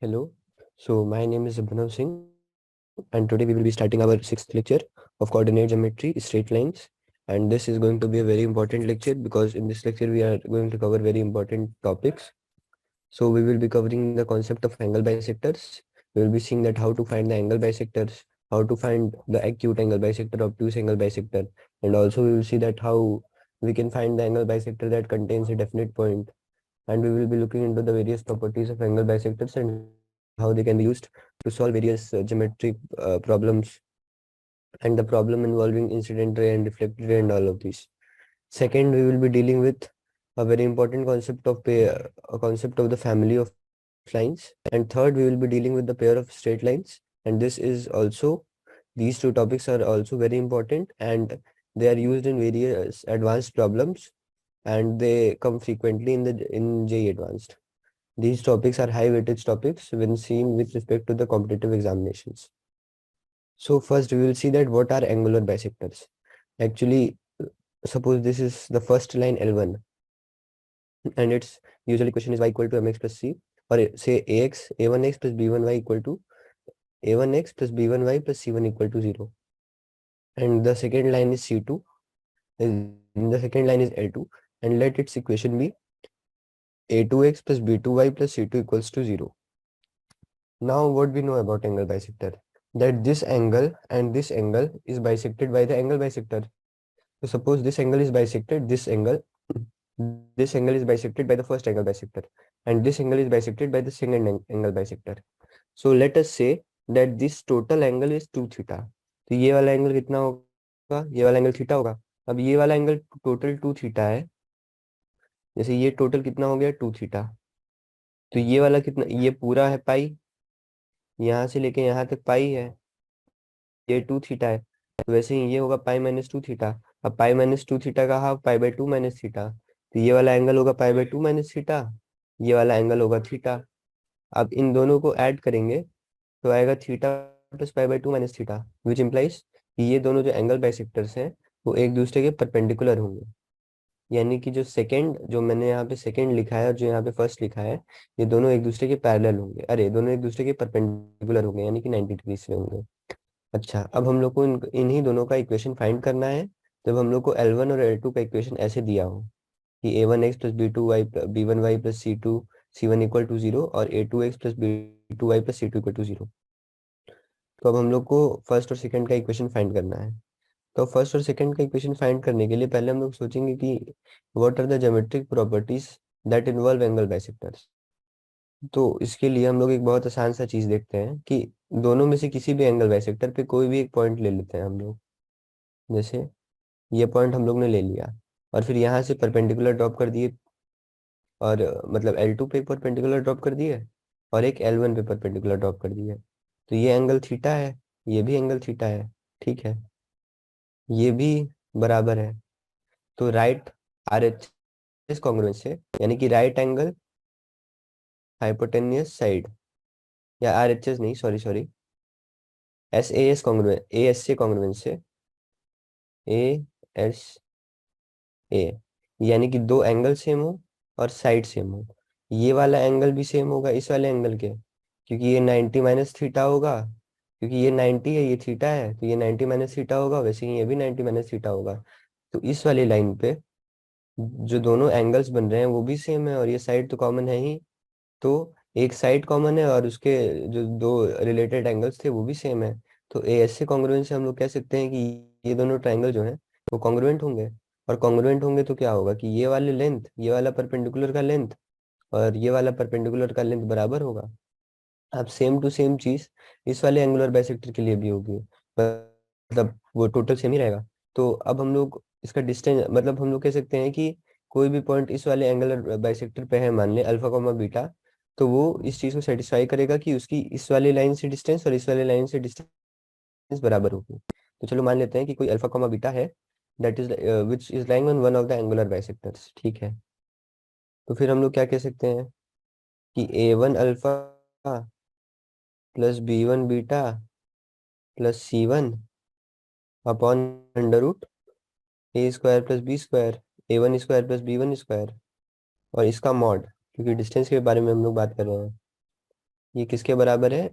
Hello. So my name is Abhinav Singh, and today we will be starting our sixth lecture of coordinate geometry, straight lines. And this is going to be a very important lecture because in this lecture we are going to cover very important topics. So we will be covering the concept of angle bisectors. We will be seeing that how to find the angle bisectors, how to find the acute angle bisector, obtuse angle bisector, and also we will see that how we can find the angle bisector that contains a definite point, and we will be looking into the various properties of angle bisectors and how they can be used to solve various geometric problems and the problem involving incident ray and reflected ray and all of these. Second, we will be dealing with a very important concept of a concept of the family of lines. And third, we will be dealing with the pair of straight lines. And this is also, these two topics are also very important, and they are used in various advanced problems, and they come frequently in JEE Advanced. These topics are high weightage topics when seen with respect to the competitive examinations. So first we will see that what are angular bisectors. Actually, suppose this is the first line L1 and its usual equation is y equal to mx plus c, or say ax a1x plus b1y equal to a1x plus b1y plus c1 equal to 0. And the second line is c2, and the second line is L2, and let its equation be a2x plus b2y plus c2 equals to 0. Now what we know about angle bisector, that this angle and this angle is bisected by the angle bisector. So suppose this angle is bisected, this angle is bisected by the first angle bisector, and this angle is bisected by the second angle bisector. So let us say that this total angle is 2 theta. तो ये वाला angle कितना होगा, ये वाला angle theta होगा. अब ये वाला एंगल टोटल 2 थीटा है, जैसे ये टोटल कितना हो गया 2 थीटा, तो ये वाला कितना, ये पूरा है पाई, यहाँ से लेके यहाँ तक पाई है, ये 2 थीटा है, तो वैसे ही ये होगा पाई माइनस 2 थीटा. अब पाई माइनस 2 थीटा का half pi by 2 minus theta, तो ये वाला एंगल होगा पाई बाई 2 माइनस थीटा, ये वाला एंगल होगा थीटा. अब इन दोनों को ऐड करेंगे तो आएगा theta plus pi by 2 minus theta, which implies कि ये दोनों जो एंगल बाइसेक्टर्स हैं वो एक दूसरे के परपेंडिकुलर होंगे. यानी कि जो सेकंड, जो मैंने यहाँ पे सेकंड लिखा है और जो यहाँ पे फर्स्ट लिखा है, ये दोनों एक दूसरे के पैरेलल होंगे, अरे दोनों एक दूसरे के परपेंडिकुलर होंगे, यानी कि 90 डिग्री से होंगे. अच्छा, अब हम लोग को इन्हीं दोनों का इक्वेशन फाइंड करना है. जब हम लोग को L1 और L2 का इक्वेशन ऐसे दिया हो कि a1x plus b1y plus c1 equal to 0 और a2x plus b2y plus c2 equal to 0, तो अब हम लोग को फर्स्ट और सेकंड का इक्वेशन फाइंड करना है. तो फर्स्ट और सेकंड का इक्वेशन फाइंड करने के लिए पहले हम लोग सोचेंगे कि what are the geometric properties that involve angle bisectors. तो इसके लिए हम लोग एक बहुत आसान सा चीज देखते हैं कि दोनों में से किसी भी एंगल बाइसेक्टर पे कोई भी एक पॉइंट ले लेते हैं हम लोग. जैसे ये पॉइंट हम लोग ने ले लिया और फिर यहाँ से परपेंडिकुलर ड्रॉप कर दिए, और मतलब L2 पे एक परपेंडिकुलर ड्रॉप कर दिए और एक L1 पे परपेंडिकुलर ड्रॉप कर दिए. तो ये एंगल थीटा है, ये भी एंगल थीटा है, ठीक है, ये भी बराबर है. तो right R H S congruence से, यानी कि राइट एंगल हाइपोटेन्यूस साइड, या आर एच एस नहीं, sorry sorry, S A S congruence, A S से कॉन्ग्रुएंस से, ए एस ए, यानी कि दो एंगल सेम हो और साइड सेम हो. ये वाला एंगल भी सेम होगा इस वाले एंगल के, क्योंकि ये 90 माइनस थीटा होगा, क्योंकि ये 90 है ये थीटा है, तो ये 90 माइनस थीटा होगा, वैसे ही ये भी 90 माइनस थीटा होगा. तो इस वाली लाइन पे जो दोनों एंगल्स बन रहे हैं वो भी सेम है और ये साइड तो कॉमन है ही. तो एक साइड कॉमन है और उसके जो दो रिलेटेड एंगल्स थे वो भी सेम है. तो ए एस से कॉन्ग्रुएंस से हम लोग कह सकते हैं कि ये दोनों ट्राइंगल जो है वो कॉन्ग्रुएंट होंगे. और कॉन्ग्रुएंट होंगे तो क्या होगा कि ये वाले लेंथ, ये वाला परपेंडिकुलर का लेंथ और ये वाला परपेंडिकुलर का लेंथ बराबर होगा. अब सेम टू सेम चीज इस वाले एंगुलर बाइसेक्टर के लिए भी होगी, मतलब वो टोटल सेम ही रहेगा. तो अब हम लोग इसका डिस्टेंस, मतलब हम लोग कह सकते हैं कि कोई भी पॉइंट इस वाले एंगुलर बाइसेक्टर पे है, मान ले अल्फा कॉमा बीटा, तो वो इस चीज को सेटिस्फाई करेगा कि उसकी इस वाले लाइन से डिस्टेंस और इस वाले लाइन से डिस्टेंस बराबर होगी. तो चलो मान लेते हैं कि कोई अल्फा कॉमा बीटा है, that is which is lying on one of the angular bisectors, ठीक है. तो फिर हम लोग क्या कह सकते हैं कि a1 alpha plus b1 beta plus c1 upon under root A square plus B square, a1 square plus b1 square, और इसका मॉड, क्योंकि डिस्टेंस के बारे में हम लोग बात कर रहे हैं, ये किसके बराबर है?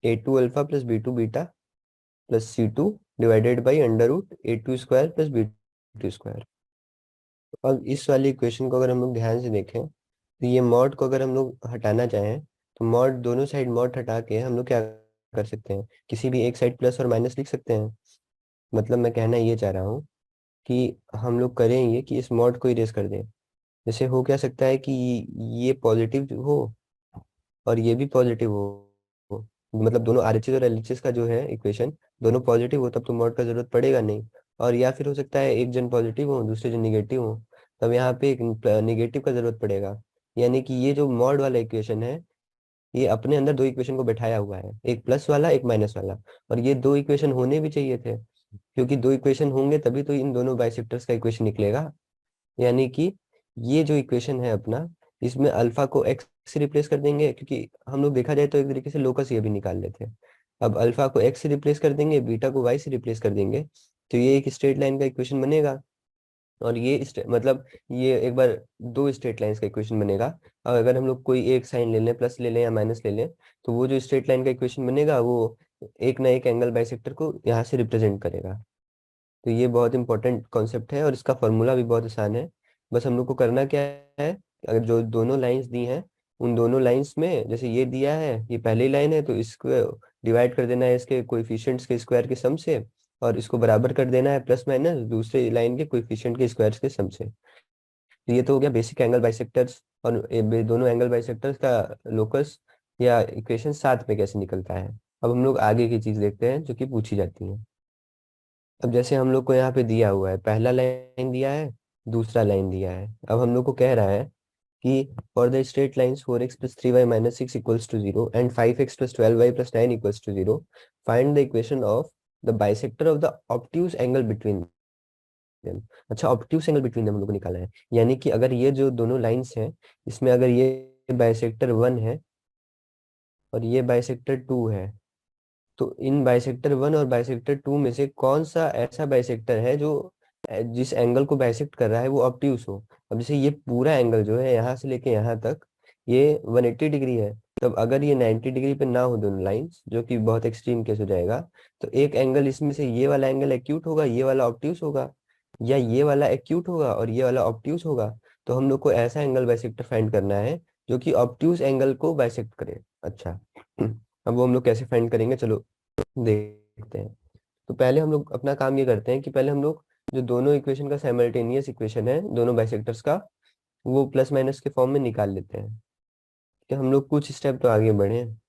A2 alpha plus B2 beta plus C2 divided by under root A2 square plus B2 square. अब इस वाली इक्वेशन को अगर हम लोग ध्यान से देखें तो ये मॉड को अगर हम लोग हटाना चाहें तो मॉड दोनों साइड मॉड हटा के हम लोग क्या कर सकते हैं, किसी भी एक साइड प्लस और माइनस लिख सकते हैं। मतलब मैं कहना ये चाह रहा हूँ कि हम लोग करें ये कि इस मॉड को इरेज कर दें। जैसे हो क्या सकता है कि ये पॉजिटिव हो और ये भी पॉजिटिव हो। मतलब दोनों आरएचएस और एलएचएस का जो है इक्वेशन दोनों पॉजिटिव हो तब तो मॉड का जरूरत पड़ेगा नहीं। और या फिर हो सकता है एक जन पॉजिटिव हो दूसरे जन निगेटिव हो, तब यहाँ पे एक निगेटिव का जरूरत पड़ेगा। यानी कि ये जो मॉड वाला इक्वेशन है ये अपने अंदर दो इक्वेशन को बैठाया हुआ है, एक प्लस वाला एक माइनस वाला। और ये दो इक्वेशन होने भी चाहिए थे, क्योंकि दो इक्वेशन होंगे तभी तो इन दोनों बाइसेक्टर्स का इक्वेशन निकलेगा। यानी कि ये जो इक्वेशन है अपना, इसमें अल्फा को एक्स से रिप्लेस कर देंगे, क्योंकि हम लोग देखा जाए तो एक तरीके से लोकस ये भी निकाल लेते हैं। अब अल्फा को एक्स से रिप्लेस कर देंगे, बीटा को वाई से रिप्लेस कर देंगे, तो ये एक स्ट्रेट लाइन का इक्वेशन बनेगा। और ये मतलब ये एक बार दो स्ट्रेट लाइंस का इक्वेशन बनेगा। और अगर हम लोग कोई एक साइन ले लें, प्लस ले लें या माइनस ले लें, तो वो जो स्ट्रेट लाइन का इक्वेशन बनेगा वो एक ना एक एंगल बाइसेक्टर को यहाँ से रिप्रेजेंट करेगा। तो ये बहुत इंपॉर्टेंट कॉन्सेप्ट है और इसका फॉर्मूला भी बहुत आसान है। बस हम लोग को करना क्या है, अगर जो दोनों लाइंस दी हैं उन दोनों लाइंस में, जैसे ये दिया है ये पहली लाइन है तो इसको डिवाइड कर देना है इसके कोएफिशिएंट्स के स्क्वायर के सम से, और इसको बराबर कर देना है प्लस माइनस दूसरे लाइन के कोएफिशिएंट के स्क्वायर्स के सम से। तो ये तो हो गया बेसिक एंगल बाइसेक्टर्स। और दोनों एंगल बाइसेक्टर्स का लोकस या इक्वेशन साथ में कैसे निकलता है। अब हम लोग आगे की चीज देखते हैं जो कि पूछी जाती है। अब जैसे हम लोग को यहाँ पे दिया हुआ है, पहला लाइन दिया है, दूसरा लाइन दिया है। अब हम लोग को कह रहा है कि for the straight lines 4x plus 3y minus 6 equals to 0 and 5x plus 12y plus 9 equals to 0, find the equation of the bisector of the obtuse angle between them. अच्छा, ऑब्ट्यूज एंगल बिटवीन देम हम लोग को निकाला है। यानी कि अगर ये जो दोनों लाइंस हैं इसमें अगर ये बाइसेक्टर 1 है और ये बाइसेक्टर 2 है, तो इन बाइसेक्टर 1 और बाइसेक्टर 2 में से कौन सा ऐसा बाइसेक्टर है जो जिस एंगल को बाइसेक्ट कर रहा है वो ऑब्ट्यूज हो। अब जैसे ये पूरा एंगल जो है यहाँ से लेके यहाँ तक ये 180 डिग्री है, तब अगर ये 90 डिग्री पे ना हो दोनों लाइंस, जो कि बहुत एक्सट्रीम केस हो जाएगा, तो एक एंगल इसमें से ये वाला एंगल एक्यूट होगा, ये वाला ऑब्ट्यूज होगा, या ये वाला एक्यूट होगा और ये वाला ऑब्ट्यूज होगा। तो हम लोग को ऐसा एंगल बाइसेक्टर फाइंड करना है जो कि ऑब्ट्यूज एंगल को बाइसेक्ट करे। अच्छा अब वो हम लोग कैसे फाइंड करेंगे, चलो देखते हैं। तो पहले हम लोग अपना काम ये करते हैं कि पहले हम लोग जो दोनों इक्वेशन का साइमल्टेनियस इक्वेशन है दोनों बाइसेक्टर्स का, वो प्लस माइनस के फॉर्म में निकाल लेते हैं कि हम लोग कुछ स्टेप तो आगे बढ़े हैं।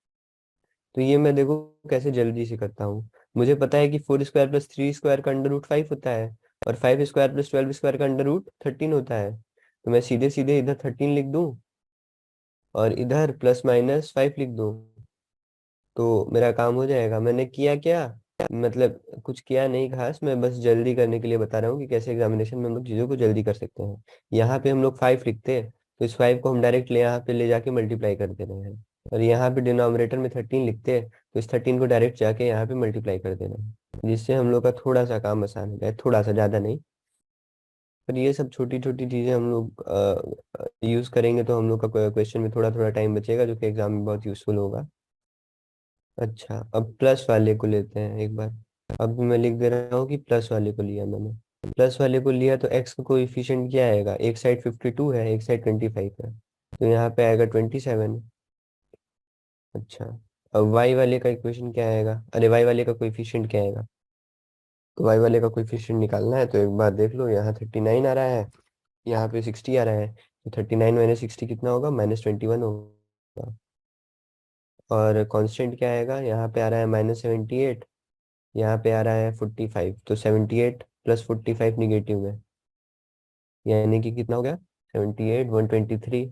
तो ये मैं देखो कैसे जल्दी से करता हूँ। मुझे पता है कि 4 स्क्वायर प्लस 3 स्क्वायर का अंडर रूट 5 होता है, और 5 स्क्वायर प्लस 12 स्क्वायर का अंडर रूट 13 होता है। तो मैं सीधे सीधे इधर 13 लिख दूँ और इधर प्लस माइनस 5 लिख दूँ, तो मेरा काम हो जाएगा। मैंने किया क्या, मतलब कुछ किया नहीं खास, मैं बस जल्दी करने के लिए बता रहा हूँ कि कैसे एग्जामिनेशन में हम लोग चीज़ों को जल्दी कर सकते हैं। यहाँ पे हम लोग 5 लिखते हैं तो इस 5 को हम डायरेक्टली यहाँ पे ले जाके मल्टीप्लाई कर दे रहे हैं। और यहाँ पे डिनोमिनेटर में 13 लिखते हैं तो इस 13 को डायरेक्ट जाके यहाँ पे मल्टीप्लाई कर दे रहे हैं, जिससे हम लोग का थोड़ा सा काम आसान हो जाए, थोड़ा सा, ज़्यादा नहीं। पर ये सब छोटी छोटी चीज़ें हम लोग यूज़ करेंगे तो हम लोग का क्वेश्चन में थोड़ा थोड़ा टाइम बचेगा, जो कि एग्जाम में बहुत यूजफुल होगा। अच्छा, अब प्लस वाले को लेते हैं एक बार। अब मैं लिख दे रहा हूँ कि प्लस वाले को लिया मैंने। प्लस वाले को लिया तो एक्स का कोएफिशिएंट क्या आएगा, एक साइड 52 है एक साइड 25 है, तो यहाँ पे आएगा 27। अच्छा, अब वाई वाले का इक्वेशन क्या आएगा, अरे वाई वाले का कोएफिशिएंट क्या आएगा, तो वाई वाले का कोएफिशिएंट निकालना है तो एक बार देख लो, यहाँ 39 आ रहा है, यहाँ पे 60 आ रहा है, तो 39 माइनस 60 कितना होगा, -21 होगा। और कांस्टेंट क्या आएगा, यहाँ पे आ रहा है -78, यहाँ पे आ रहा है 45, तो 78 प्लस 45 निगेटिव में, यानी कि कितना हो गया 78 123।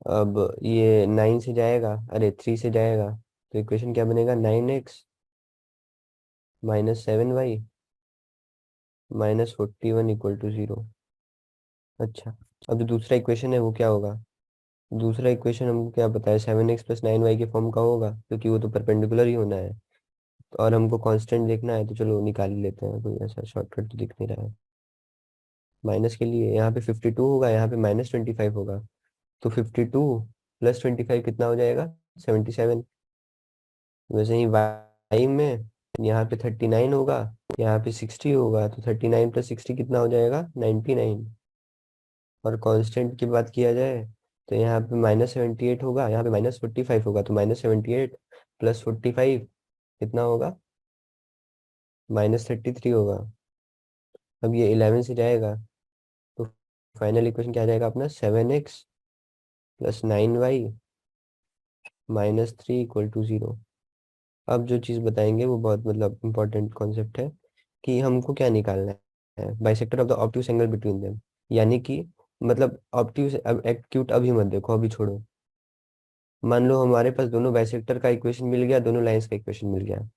अब ये 9 से जाएगा, अरे 3 से जाएगा, तो इक्वेशन क्या बनेगा, 9x -7y -41 इक्वल टू 0। अच्छा, अब जो दूसरा इक्वेशन है वो क्या होगा, दूसरा इक्वेशन हमको क्या पता है, 7x प्लस 9y के फॉर्म का होगा, क्योंकि वो तो परपेंडिकुलर ही होना है। और हमको कांस्टेंट देखना है तो चलो निकाल ही लेते हैं, कोई ऐसा शॉर्टकट तो दिख नहीं रहा है। माइनस के लिए यहाँ पे 52 होगा, यहाँ पे -25 होगा, तो 52 प्लस 25 कितना हो जाएगा, 77। वैसे ही वाई में यहाँ पे 39 होगा, यहाँ पे 60 होगा, तो 39 + 60 कितना हो जाएगा, 99। और कांस्टेंट की बात किया जाए तो यहाँ पे -78 होगा, यहाँ पे -45 होगा, तो -78 + 45 कितना होगा, -33 होगा। अब ये 11 से जाएगा तो फाइनल इक्वेशन क्या आ जाएगा अपना, 7x + 9y -3 = 0। अब जो चीज़ बताएंगे वो बहुत मतलब इंपॉर्टेंट कॉन्सेप्ट है कि हमको क्या निकालना है, bisector of the obtuse angle between them. यानी कि मतलब ऑब्ट्यूज, अब एक्यूट अभी मत देखो, अभी छोड़ो। मान लो हमारे पास दोनों बाइसेक्टर का इक्वेशन मिल गया, दोनों लाइंस का इक्वेशन मिल गया।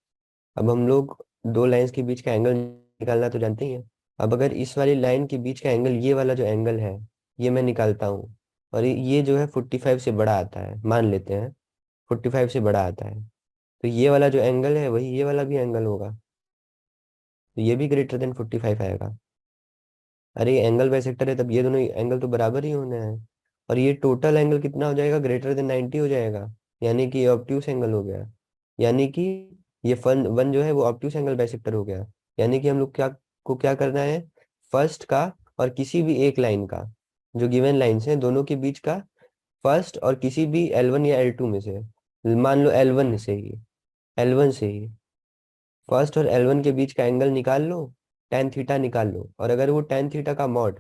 अब हम लोग दो लाइंस के बीच का एंगल निकालना तो जानते ही हैं। अब अगर इस वाली लाइन के बीच का एंगल, ये वाला जो एंगल है, ये मैं निकालता हूँ, और ये जो है 45 से बड़ा आता है, मान लेते हैं 45 से बड़ा आता है, तो ये वाला जो एंगल है वही ये वाला भी एंगल होगा, तो ये भी ग्रेटर देन 45 आएगा। अरे ये एंगल बाइसेक्टर है, तब ये दोनों एंगल तो बराबर ही होने हैं। और ये टोटल एंगल कितना हो जाएगा, ग्रेटर देन 90 हो जाएगा, यानी कि ये ऑब्ट्यूस एंगल हो गया। यानी कि ये फन वन जो है वो ऑब्ट्यूस एंगल बाइसेक्टर हो गया। यानी कि हम लोग क्या करना है, फर्स्ट का और किसी भी एक लाइन का, जो गिवन लाइंस हैं दोनों के बीच का, फर्स्ट और किसी भी L1 या L2 में से, मान लो L1 से ही फर्स्ट और L1 के बीच का एंगल निकाल लो, tan थीटा निकाल लो। और अगर वो tan थीटा का मॉड,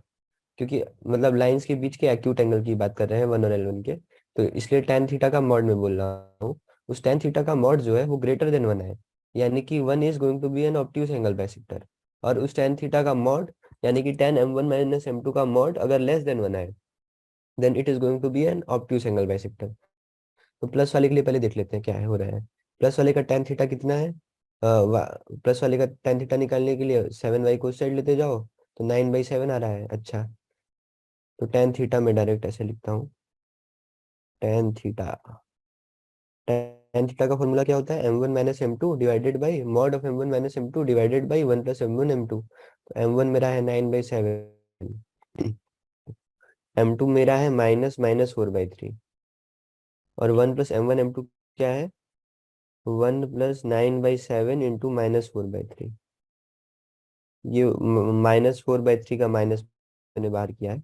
क्योंकि मतलब लाइंस के बीच के एक्यूट एंगल की बात कर रहे हैं 1 और L1 के, तो इसलिए tan थीटा का मॉड में बोल रहा हूँ। उस tan थीटा का मॉड जो है वो ग्रेटर देन 1 है, यानी कि 1 is going to be an obtuse angle bisector. और उस tan थीटा का मॉड, यानी कि tan m1 - m2 का मॉड अगर लेस देन 1 है, then it is going to be an obtuse angle bisector. तो प्लस वाले के लिए पहले देख लेते हैं क्या है हो रहा है। प्लस वाले का tan थीटा कितना है, प्लस वाले का tan थीटा निकालने के लिए 7y को उस साइड लेते जाओ, तो 9/7 आ रहा है। अच्छा, तो tan थीटा में डायरेक्ट ऐसे लिखता हूँ, tan थीटा, tan थीटा का फॉर्मूला क्या होता है, m1 - m2 divided by mod of m1 - m2 divided by 1 + m1 m2। तो m1 मेरा है 9/7, m2 मेरा है -4/3, और 1 + m1 m2 क्या है, 1 + 9/7 इंटू -4/3। ये -4/3 का माइनस मैंने बाहर किया है।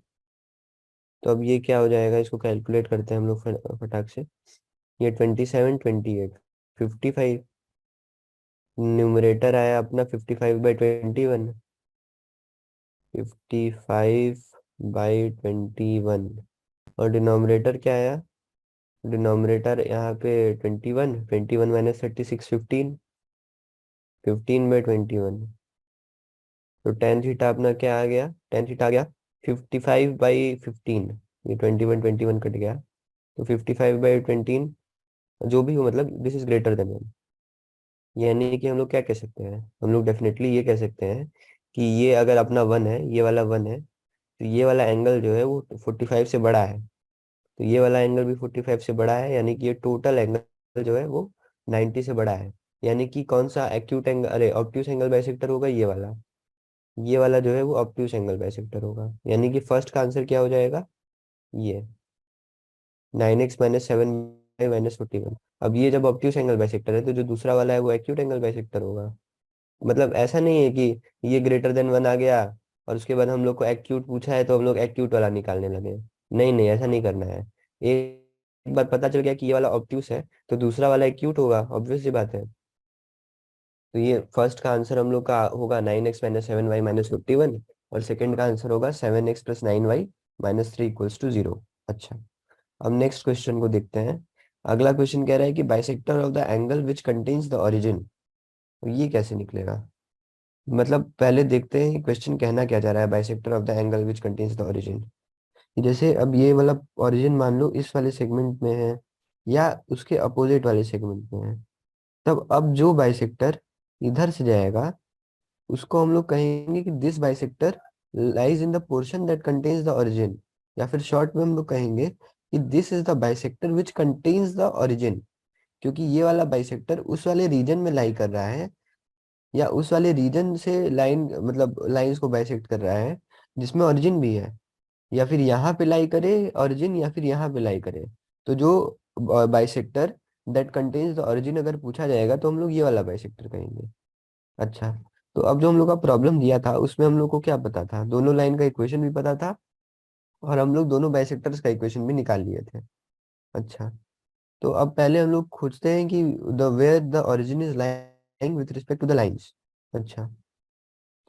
तो अब ये क्या हो जाएगा, इसको कैलकुलेट करते हैं हम लोग फटाक से। ये 27, 28, 55। न्यूमरेटर आया अपना 55/21, 55/21। और डिनोमिनेटर क्या आया, डिनोमिनेटर यहाँ पे 21, 21 - 36, 15, 15/21। तो tan थीटा अपना क्या आ गया, tan थीटा आ गया 55/15। ये 21 कट गया, तो 55/15 जो भी हो, मतलब दिस इज ग्रेटर देन 1। यानी कि हम लोग क्या कह सकते हैं, हम लोग डेफिनेटली ये कह सकते हैं कि ये अगर अपना 1 है, ये वाला 1 है, तो ये वाला एंगल जो है वो 45 से बड़ा है, तो ये वाला एंगल भी 45 से बड़ा है, यानी कि ये टोटल एंगल जो है वो 90 से बड़ा है। यानी कि कौन सा एक्यूट एंगल, अरे ऑब्ट्यूस एंगल बाइसेक्टर होगा, ये वाला जो है वो ऑब्ट्यूस एंगल बाइसेक्टर होगा। यानी कि फर्स्ट का आंसर क्या हो जाएगा, ये 9x - 7y - 41। अब ये जब ऑब्ट्यूस एंगल बाइसेक्टर है, तो जो दूसरा वाला है वो एक्यूट एंगल बाइसेक्टर होगा। मतलब ऐसा नहीं है कि ये ग्रेटर देन 1 आ गया और उसके बाद हम लोग को एक्यूट पूछा है तो हम लोग एक्यूट वाला निकालने लगे। नहीं नहीं, ऐसा नहीं करना है। एक बार पता चल गया कि ये वाला ऑब्ट्यूस है, तो दूसरा वाला एक्यूट होगा, ऑब्वियस सी बात है। तो ये फर्स्ट का आंसर हम लोग का होगा 9x - 7y - 51, और सेकंड का आंसर होगा 7x + 9y - 3 = 0। अच्छा, अब नेक्स्ट क्वेश्चन को देखते हैं। अगला क्वेश्चन कह रहा है कि bisector of the angle which contains the origin. तो ये कैसे निकलेगा, मतलब पहले देखते हैं क्वेश्चन कहना क्या चाह रहा है, bisector of the angle which contains the origin. जैसे अब ये वाला ओरिजिन मान लो इस वाले सेगमेंट में है या उसके अपोजिट वाले सेगमेंट में है, तब अब जो बाइसेक्टर इधर से जाएगा उसको हम लोग कहेंगे कि this bisector lies in the portion that contains the origin, या फिर शॉर्ट में हम लोग कहेंगे कि this is the bisector which contains the origin, क्योंकि ये वाला बाइसेक्टर उस वाले रीजन में लाई कर रहा है, या उस वाले रीजन से लाइन, मतलब लाइंस को बाइसेक्ट कर रहा है जिसमें ओरिजिन भी है, या फिर यहाँ पे लाई करे ओरिजिन, या फिर यहाँ पे लाई करे। तो जो bisector that contains the origin अगर पूछा जाएगा तो हम लोग ये वाला बाइसेक्टर कहेंगे। अच्छा, तो अब जो हम लोग का प्रॉब्लम दिया था उसमें हम लोग को क्या पता था, दोनों लाइन का इक्वेशन भी पता था और हम लोग दोनों बाइसेक्टर्स का इक्वेशन भी निकाल लिए थे। अच्छा, तो अब पहले हम लोग खोजते हैं कि the where the origin is lying with respect to the lines. अच्छा,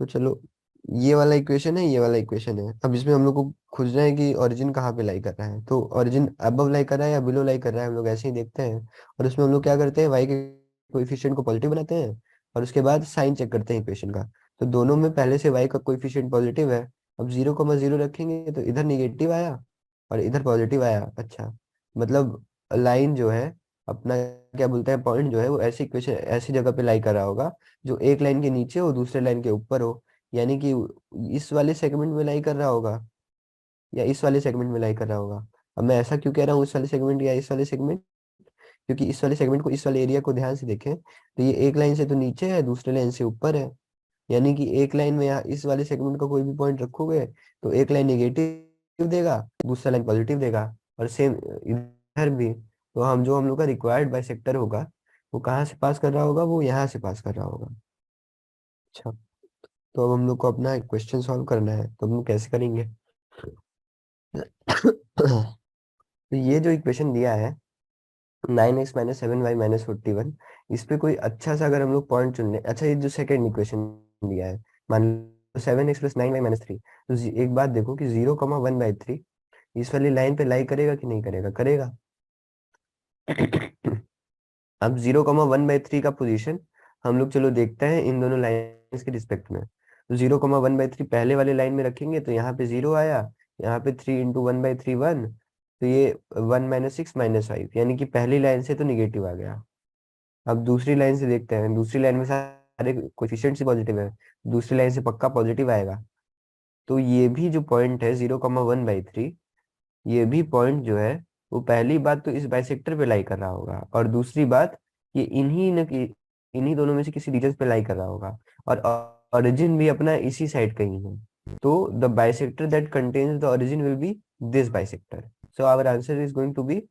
तो चलो, ये वाला इक्वेशन है, ये वाला इक्वेशन है। अब इसमें हम लोग को खोजना है कि ओरिजिन कहाँ पे लाई कर रहा है। तो ओरिजिन अबव लाई कर रहा है या बिलो लाई कर रहा है, हम लोग ऐसे ही देखते हैं। और उसमें हम लोग क्या करते हैं, वाई के कोएफिशिएंट को पॉजिटिव बनाते हैं और उसके बाद साइन चेक करते हैं इक्वेशन का। तो दोनों में पहले से वाई का कोएफिशिएंट पॉजिटिव है। अब 0,0 रखेंगे तो इधर निगेटिव आया और इधर पॉजिटिव आया। अच्छा, मतलब लाइन जो है अपना, क्या बोलते हैं, पॉइंट जो है वो ऐसी इक्वेशन ऐसी जगह पे लाई कर रहा होगा जो एक लाइन के नीचे हो दूसरे लाइन के ऊपर हो। यानी कि इस वाले सेगमेंट में लाई कर रहा होगा या इस वाले सेगमेंट में लाई कर रहा होगा। अब मैं ऐसा क्यों कह रहा हूँ इस वाले सेगमेंट या इस वाले सेगमेंट, क्योंकि इस वाले सेगमेंट को, इस वाले एरिया को ध्यान से देखें तो ये एक लाइन से तो नीचे है, दूसरे लाइन से ऊपर है। यानी कि एक लाइन में यहाँ इस वाले सेगमेंट का कोई भी पॉइंट रखोगे तो एक लाइन नेगेटिव देगा, दूसरा लाइन पॉजिटिव देगा। और सेम इधर भी। तो हम लोग का रिक्वायर्ड बाइसेक्टर होगा वो कहाँ से पास कर रहा होगा, वो यहाँ से पास कर रहा होगा। अच्छा, तो अब हम लोग को अपना क्वेश्चन सॉल्व करना है, तो हम लोग कैसे करेंगे? तो ये जो इक्वेशन दिया है 9x - 7y - 41, इस पे कोई अच्छा सा अगर हम लोग पॉइंट चुन ले। अच्छा, ये जो सेकंड इक्वेशन दिया है, मान लो 7x + 9y - 3, तो एक बात देखो कि 0,1/3 इस वाली लाइन पे लाई करेगा कि नहीं करेगा? करेगा। अब 0,1/3 का पोजीशन हम लोग चलो देखते हैं इन दोनों लाइंस के रिस्पेक्ट में। तो 0,1/3 पहले वाले लाइन में रखेंगे तो यहाँ पे 0 आया, यहाँ पे 3 × 1/3 1, तो ये 1 - 6 - 5, यानी कि पहली लाइन से तो निगेटिव आ गया। अब दूसरी लाइन से देखते हैं, दूसरी लाइन में सारे कोएफिशिएंट्स ही पॉजिटिव है, दूसरी लाइन से पक्का पॉजिटिव आएगा। तो ये भी जो पॉइंट है 0,1/3, ये भी पॉइंट जो है वो पहली बात तो इस बाइसेक्टर पे लाई कर रहा होगा और दूसरी बात ये इन्हीं दोनों में से किसी रीजन पे लाई कर रहा होगा। और ओरिजिन भी अपना इसी साइड का ही है। तो the bisector that contains the origin will be this bisector. So our answer is going to be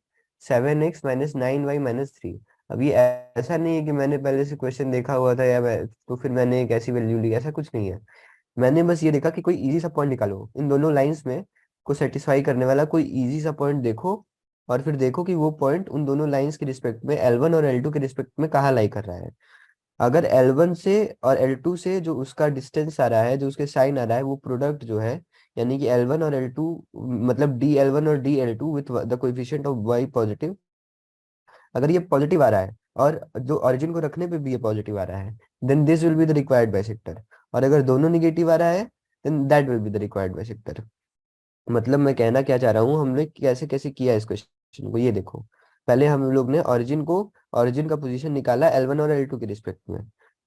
7x - 9y - 3। अब ये ऐसा नहीं है कि मैंने पहले से क्वेश्चन देखा हुआ था या तो फिर मैंने एक ऐसी वैल्यू ली, ऐसा कुछ नहीं है। मैंने बस ये देखा कि कोई इजी सा पॉइंट निकालो इन दोनों लाइंस में, को सेटिस्फाई करने वाला कोई इजी सा पॉइंट देखो और फिर देखो कि वो पॉइंट उन दोनों लाइंस के रिस्पेक्ट में L1 और L2 के रिस्पेक्ट में कहाँ लाई कर रहा है। अगर L1 से और L2 से जो उसका डिस्टेंस आ रहा है, जो उसके साइन आ रहा है, वो प्रोडक्ट जो है, यानी कि L1 और L2, मतलब DL1 और DL2 with the coefficient of y positive, अगर ये पॉजिटिव आ रहा है और जो ओरिजिन को रखने पे भी ये पॉजिटिव आ रहा है, then this will be the required bisector. और अगर दोनों निगेटिव आ रहा है then that will be the required bisector. मतलब मैं कहना क्या चाह रहा हूँ, हमने कैसे कैसे किया इस क्वेश्चन को, ये देखो। पहले हम लोग ने ओरिजिन का पोजीशन निकाला L1 और L2 के रिस्पेक्ट में।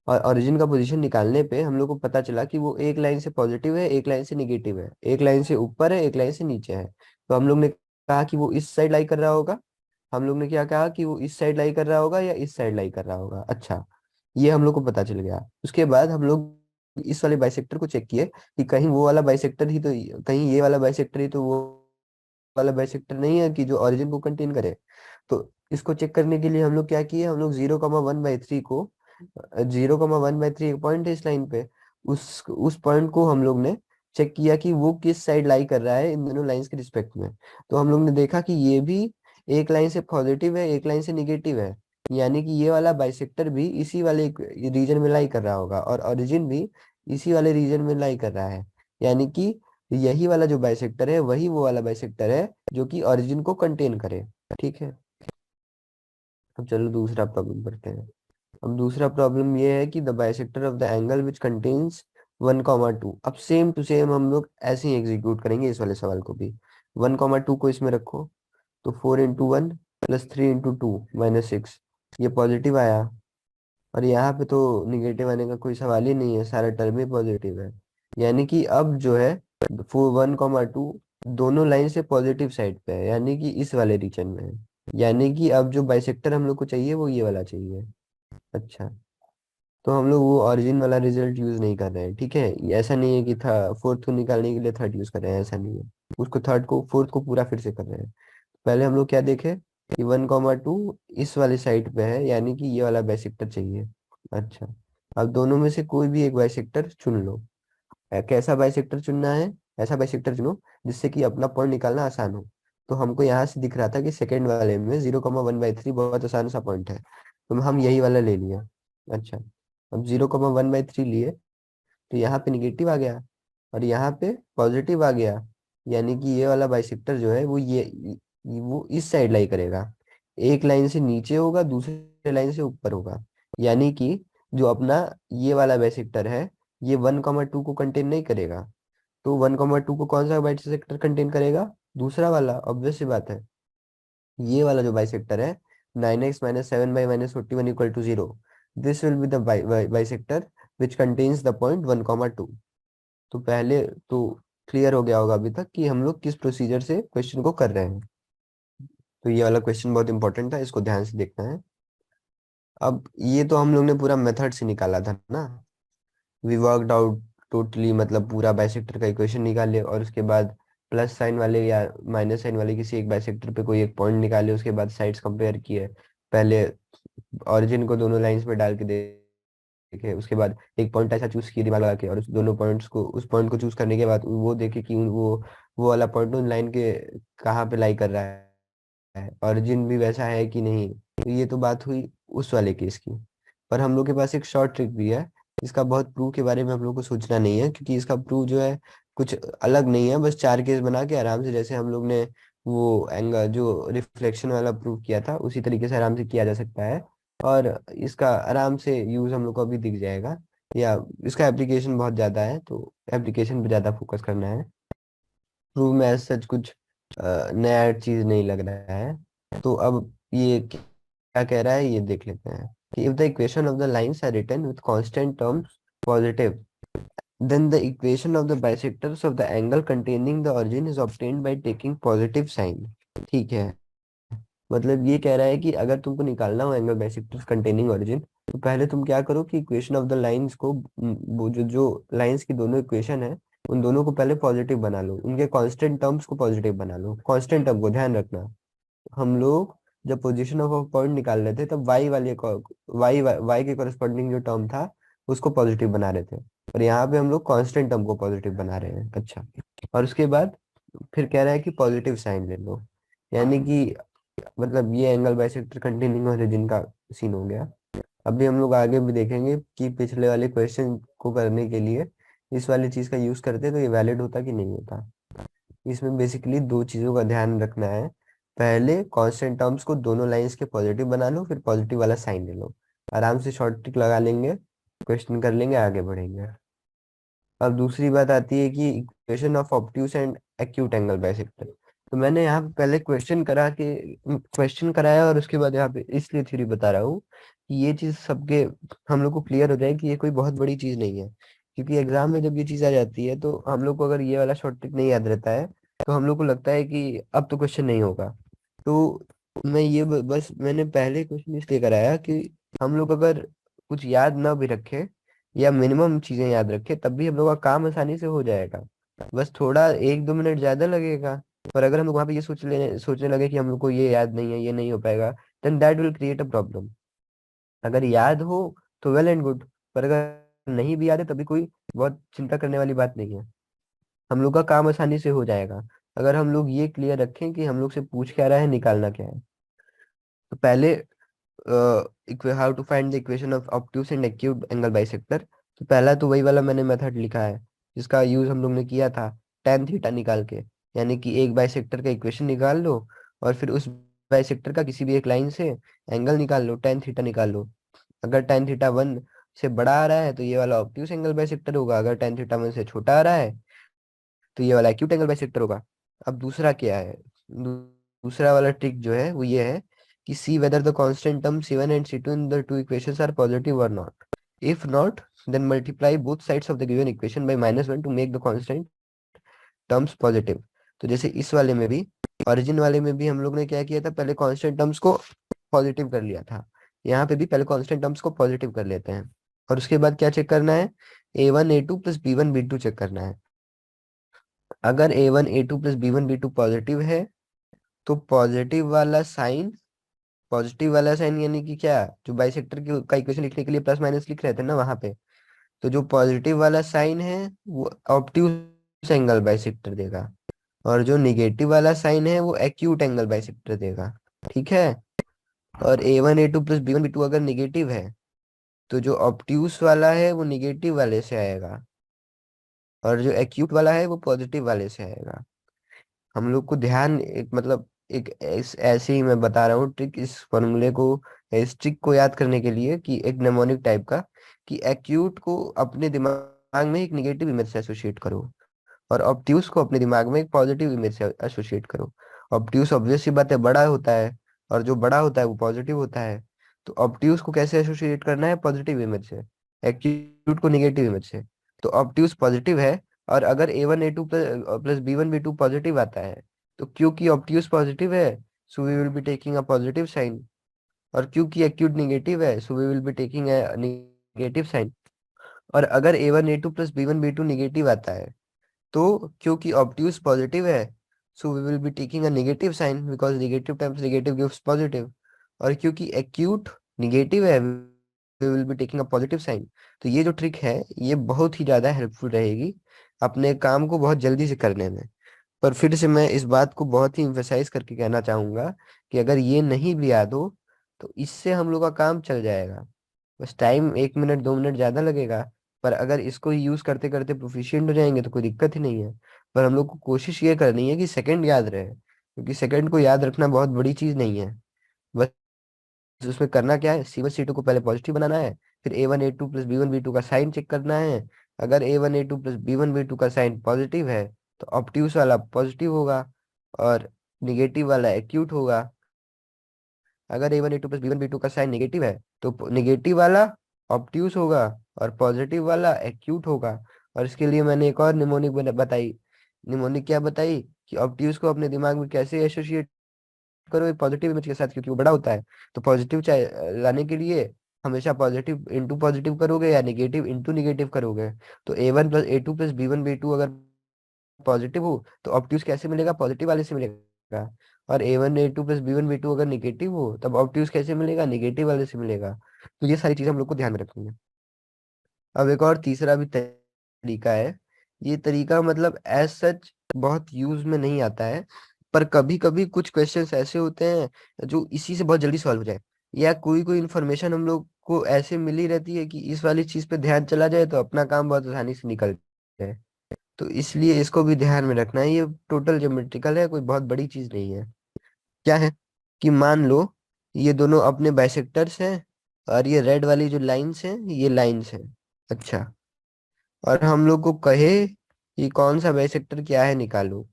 और ओरिजिन का पोजीशन निकालने पे हम लोग को पता चला कि वो एक लाइन से पॉजिटिव है, एक लाइन से निगेटिव है, एक लाइन से ऊपर है, एक लाइन से नीचे है। तो हम लोग ने कहा कि वो इस साइड लाई कर रहा होगा। हम लोग ने क्या कहा कि वो इस साइड लाई कर रहा होगा या इस साइड लाई कर रहा होगा। अच्छा, ये हम लोग को पता चल गया। उसके बाद हम लोग इस वाले बाइसेक्टर को चेक किए कि कहीं वो वाला बाइसेक्टर ही तो, कहीं ये वाला बाइसेक्टर ही तो वो वाला बाइसेक्टर नहीं है कि जो ओरिजिन को कंटेन करे। तो इसको चेक करने के लिए हम लोग क्या किए, हम लोग 0,1/3 को, 0,1/3 एक पॉइंट है इस लाइन पे, उस पॉइंट को हम लोग ने चेक किया कि वो किस साइड लाई कर रहा है इन दोनों लाइंस के रिस्पेक्ट में। तो हम लोग ने देखा कि ये भी एक लाइन से पॉजिटिव है, एक लाइन से निगेटिव है। यानी कि ये वाला बाइसेक्टर भी इसी वाले रीजन में लाई कर रहा होगा और ओरिजिन भी इसी वाले रीजन में लाई कर रहा है। यानी कि यही वाला जो बाइसेक्टर है वही वो वाला बाइसेक्टर है जो कि ओरिजिन को कंटेन करे। ठीक है, अब चलो दूसरा प्रॉब्लम करते हैं। अब दूसरा प्रॉब्लम ये है कि the bisector of the angle which contains 1,2। अब सेम टू सेम हम लोग ऐसे ही एग्जीक्यूट करेंगे इस वाले सवाल को भी। 1,2 को इसमें रखो तो 4 × 1 + 3 × 2 - 6, ये पॉजिटिव आया। और यहाँ पे तो निगेटिव आने का कोई सवाल ही नहीं है, सारा टर्म ही पॉजिटिव है। यानी कि अब जो है 1,2 दोनों लाइन से पॉजिटिव साइड पे है, यानी कि इस वाले रीजन में है। यानी कि अब जो बाइसेक्टर हम लोग को चाहिए वो ये वाला चाहिए। अच्छा, तो हम लोग वो ओरिजिन वाला रिजल्ट यूज नहीं कर रहे हैं। ठीक है, ऐसा नहीं है कि था फोर्थ को निकालने के लिए थर्ड यूज कर रहे हैं, ऐसा नहीं है। उसको थर्ड को फोर्थ को पूरा फिर से कर रहे हैं। पहले हम लोग क्या देखे, कि 1,2 इस वाली साइड पे है, यानी कि ये वाला बाइसेक्टर चाहिए। अच्छा, अब दोनों में से कोई भी एक बाइसेक्टर चुन लो। कैसा बाइसेक्टर चुनना है? ऐसा बाइसेक्टर चुनो जिससे कि अपना पॉइंट निकालना आसान हो। तो हमको यहाँ से दिख रहा था कि सेकंड वाले में 0,1/3 बहुत आसान सा पॉइंट है, तो हम यही वाला ले लिया। अच्छा, अब 0,1/3 लिए, तो यहाँ पे निगेटिव आ गया और यहाँ पे पॉजिटिव आ गया, यानी कि ये वाला बाइसेक्टर जो है वो वो इस साइड लाई करेगा। एक लाइन से नीचे होगा, दूसरे लाइन से ऊपर होगा, यानी कि जो अपना ये वाला बाइसेक्टर है ये 1,2 को कंटेन नहीं करेगा। तो 1,2 को कौन सा बाइसेक्टर कंटेन करेगा? दूसरा वाला, ऑब्वियस सी बात है। ये वाला जो बाइसेक्टर है 9x - 7y - 41 = 0, this will be the bisector which contains the point 1,2। तो पहले तो क्लियर हो गया होगा अभी तक कि हम लोग किस प्रोसीजर से क्वेश्चन को कर रहे हैं। तो ये वाला क्वेश्चन बहुत इंपॉर्टेंट था, इसको ध्यान से देखना है। अब ये तो हम लोग ने पूरा मेथड से निकाला था ना, वी वर्कड आउट टोटली, मतलब पूरा बाइसेक्टर का इक्वेशन निकाले और उसके बाद प्लस साइन वाले या माइनस साइन वाले किसी एक बाइसेक्टर पे कोई एक पॉइंट निकाले, उसके बाद साइड्स कंपेयर किए। पहले ओरिजिन को दोनों लाइंस में डाल के देखे, उसके बाद एक पॉइंट ऐसा चूज किए दिमाग लगा के, और उस दोनों पॉइंट्स को, उस पॉइंट को चूज करने के बाद वो देखे कि वो वाला पॉइंट उन लाइन के कहाँ पे लाई कर रहा है, ओरिजिन भी वैसा है कि नहीं। तो ये तो बात हुई उस वाले केस की। पर हम लोग के पास एक शॉर्ट ट्रिक भी है। इसका बहुत प्रूफ के बारे में हम लोग को सोचना नहीं है, क्योंकि इसका प्रूफ जो है कुछ अलग नहीं है, बस चार केस बना के आराम से, जैसे हम लोग ने वो एंगल जो रिफ्लेक्शन वाला प्रूफ किया था उसी तरीके से आराम से किया जा सकता है। और इसका आराम से यूज हम लोग को अभी दिख जाएगा, या इसका एप्लीकेशन बहुत ज़्यादा है, तो एप्लीकेशन पे ज़्यादा फोकस करना है। प्रूफ में ऐसा सच कुछ नया चीज़ नहीं लग रहा है। तो अब ये क्या कह रहा है ये देख लेते हैं कि if the equation of the lines are written with constant terms positive, then the equation of the bisectors of the angle containing the origin is obtained by taking positive sign। ठीक है, मतलब ये कह रहा है कि अगर तुमको निकालना हो एंगल बाइसेक्टर्स कंटेनिंग ओरिजिन, तो पहले तुम क्या करो कि इक्वेशन ऑफ द लाइंस को, वो जो जो लाइंस की दोनों इक्वेशन है उन दोनों को पहले पॉजिटिव बना लो, उनके कांस्टेंट टर्म्स को पॉजिटिव बना लो। कांस्टेंट टर्म को ध्यान रखना, हम लोग जब पोजीशन ऑफ पॉइंट निकाल रहे थे तब वाई के कॉरेस्पॉन्डिंग जो टर्म था उसको पॉजिटिव बना रहे थे, और यहाँ पे हम लोग कांस्टेंट टर्म को पॉजिटिव बना रहे हैं। अच्छा, और उसके बाद फिर कह रहा है कि पॉजिटिव साइन ले लो, यानी कि मतलब ये एंगल बाइसेक्टर कंटिन्यूइंग ओरिजिन का सीन हो गया। अभी हम लोग आगे भी देखेंगे कि पिछले वाले क्वेश्चन को करने के लिए इस वाली चीज का यूज करते तो ये वैलिड होता कि नहीं होता। इसमें बेसिकली दो चीजों का ध्यान रखना है। पहले कांस्टेंट टर्म्स को दोनों लाइंस के पॉजिटिव बना लो, फिर पॉजिटिव वाला साइन ले लो। आराम से शॉर्ट ट्रिक लगा लेंगे, क्वेश्चन कर लेंगे, आगे बढ़ेंगे। अब दूसरी बात आती है कि equation of obtuse and acute angle bisector. तो मैंने यहाँ पे पहले क्वेश्चन कराया और उसके बाद यहाँ पे इसलिए थ्योरी बता रहा हूँ कि ये चीज सबके हम लोग को क्लियर हो जाए कि ये कोई बहुत बड़ी चीज नहीं है। क्योंकि एग्जाम में जब ये चीज आ जाती है तो हम लोग को अगर ये वाला शॉर्ट ट्रिक नहीं याद रहता है तो हम लोग को लगता है कि अब तो क्वेश्चन नहीं होगा। तो मैं ये बस मैंने पहले क्वेश्चन इसलिए कराया कि हम लोग अगर कुछ याद ना भी रखे या मिनिमम चीजें याद रखे तब भी हम लोग का काम आसानी से हो जाएगा। बस थोड़ा 1-2 मिनट ज्यादा लगेगा। पर अगर हम लोग वहां पे ये सोचने लगे कि हम लोग को ये याद नहीं है, ये नहीं हो पाएगा, then that will create a problem. अगर याद हो तो वेल एंड गुड, पर अगर नहीं भी याद है तभी कोई बहुत चिंता करने वाली बात नहीं है, हम लोग का काम आसानी से हो जाएगा। अगर हम लोग ये क्लियर रखें कि हम लोग से पूछ क्या रहा है, निकालना क्या है। तो पहले how to find the equation of obtuse and acute angle bisector. तो पहला तो वही वाला मैंने मेथड लिखा है जिसका यूज हम लोग ने किया था, tan थीटा निकाल के। यानी कि एक बाइसेक्टर का इक्वेशन निकाल लो और फिर उस बाइसेक्टर का किसी भी एक लाइन से एंगल निकाल लो, tan थीटा निकाल लो। अगर tan थीटा 1 से बड़ा आ रहा है तो ये वाला ऑब्ट्यूस एंगल बाइसेक्टर होगा, अगर tan थीटा 1 से छोटा आ रहा है तो ये वाला एक्यूट एंगल बाइसेक्टर होगा। अब दूसरा क्या है, दूसरा वाला ट्रिक जो है वो ये है कि see whether the constant term C1 and C2 in the two equations are positive और not. If not, then multiply both sides of the given equation by -1 to make the constant terms positive. तो जैसे इस वाले में भी, origin वाले में भी हम लोग ने क्या किया था, पहले कांस्टेंट टर्म्स को पॉजिटिव कर लिया था। यहाँ पे भी पहले कांस्टेंट टर्म्स को पॉजिटिव कर लेते हैं और उसके बाद क्या चेक करना है, A1 A2 plus B1 B2 check करना है। अगर A1 A2 plus B1 B2 positive है तो पॉजिटिव वाला साइन यानी कि क्या, जो बाइसेक्टर की का इक्वेशन लिखने के लिए प्लस माइनस लिख रहे थे ना वहां पे, तो जो पॉजिटिव वाला साइन है वो ऑब्ट्यूस एंगल बाइसेक्टर देगा, और जो निगेटिव वाला साइन है वो एक्यूट एंगल बाइसेक्टर देगा। ठीक है। और A1 A2 plus B1 B2 अगर निगेटिव है तो जो ऑब्ट्यूस वाला है वो निगेटिव वाले से आएगा, और जो एक्यूट वाला है वो पॉजिटिव वाले से आएगा। हम लोग को ध्यान एक मतलब एक ऐसे ही मैं बता रहा हूँ ट्रिक, इस फॉर्मूले को, इस ट्रिक को याद करने के लिए, कि एक नेमोनिक टाइप का, कि एक्यूट को अपने दिमाग में एक निगेटिव इमेज से एसोसिएट करो, और ऑब्ट्यूस को अपने दिमाग में एक पॉजिटिव इमेज से एसोसिएट करो। ऑब्ट्यूस ऑब्वियस सी बात है बड़ा होता है, और जो बड़ा होता है वो पॉजिटिव होता है। तो ऑब्ट्यूस को कैसे एसोसिएट करना है, पॉजिटिव इमेज से, एक्यूट को निगेटिव इमेज से। तो ऑब्ट्यूस पॉजिटिव है, और अगर A1 A2 plus B1 B2 positive आता है, तो क्योंकि ऑब्ट्यूस पॉजिटिव है, so we will be taking a positive sign, और क्योंकि एक्यूट निगेटिव है, so we will be taking a negative sign. और अगर A1 A2 plus B1 B2 negative आता है, तो क्योंकि ऑब्ट्यूस पॉजिटिव है, so we will be taking a negative sign, because negative times negative gives positive. और क्योंकि एक्यूट निगेटिव है, we will be taking a positive sign. तो ये जो ट्रिक है ये बहुत ही ज्यादा हेल्पफुल रहेगी अपने काम को बहुत जल्दी से करने में। पर फिर से मैं इस बात को बहुत ही इम्फेसाइज करके कहना चाहूंगा कि अगर ये नहीं भी याद हो तो इससे हम लोग का काम चल जाएगा। बस टाइम 1 मिनट 2 मिनट ज्यादा लगेगा, पर अगर इसको यूज करते करते प्रोफिशिएंट हो जाएंगे तो कोई दिक्कत ही नहीं है। पर हम लोग को कोशिश ये करनी है कि सेकंड याद रहे, क्योंकि सेकंड को याद रखना बहुत बड़ी चीज नहीं है। बस उसमें करना क्या है, C1 C2 को पहले पॉजिटिव बनाना है, फिर A1 A2 plus B1 B2 का साइन चेक करना है। अगर A1 A2 plus B1 B2 का साइन पॉजिटिव है तो ऑब्ट्यूस वाला पॉजिटिव होगा, और निगेटिव वाला एक्यूट होगा। अगर A1 A2 plus B1 B2 का साइन निगेटिव है तो निगेटिव वाला ऑब्ट्यूस होगा, और पॉजिटिव वाला एक्यूट होगा। और इसके लिए मैंने एक और निमोनिक बताई। निमोनिक क्या बताई, कि ऑब्ट्यूस को अपने दिमाग में कैसे एसोसिएट करो पॉजिटिव इमेज के साथ, क्योंकि वो बड़ा होता है। तो पॉजिटिव चाहे लाने के लिए हमेशा पॉजिटिव इंटू पॉजिटिव करोगे या निगेटिव इंटू निगेटिव करोगे। तो A1 plus A2 plus B1 B2 अगर पॉजिटिव हो तो ऑब्ट्यूज कैसे मिलेगा, पॉजिटिव वाले से मिलेगा। और A1 A2 plus B1 B2 अगर निगेटिव हो तब ऑब्ट्यूज कैसे मिलेगा, निगेटिव वाले से मिलेगा। तो ये सारी चीजें हम लोग को ध्यान में रखनी है। अब एक और तीसरा भी तरीका है। ये तरीका मतलब एज सच बहुत यूज में नहीं आता है, पर कभी कभी कुछ क्वेश्चंस ऐसे होते हैं जो इसी से बहुत जल्दी सॉल्व हो जाए, या कोई कोई इन्फॉर्मेशन हम लोग को ऐसे मिली रहती है कि इस वाली चीज पे ध्यान चला जाए तो अपना काम बहुत आसानी से निकल जाए। तो इसलिए इसको भी ध्यान में रखना है, ये टोटल ज्योमेट्रिकल है, कोई बहुत बड़ी चीज नहीं है। क्या है, कि मान लो ये दोनों अपने बाइसेक्टर्स हैं, और ये रेड वाली जो लाइंस हैं ये लाइंस हैं। अच्छा, और हम लोग को कहे कि कौन सा बाइसेक्टर क्या है निकालो,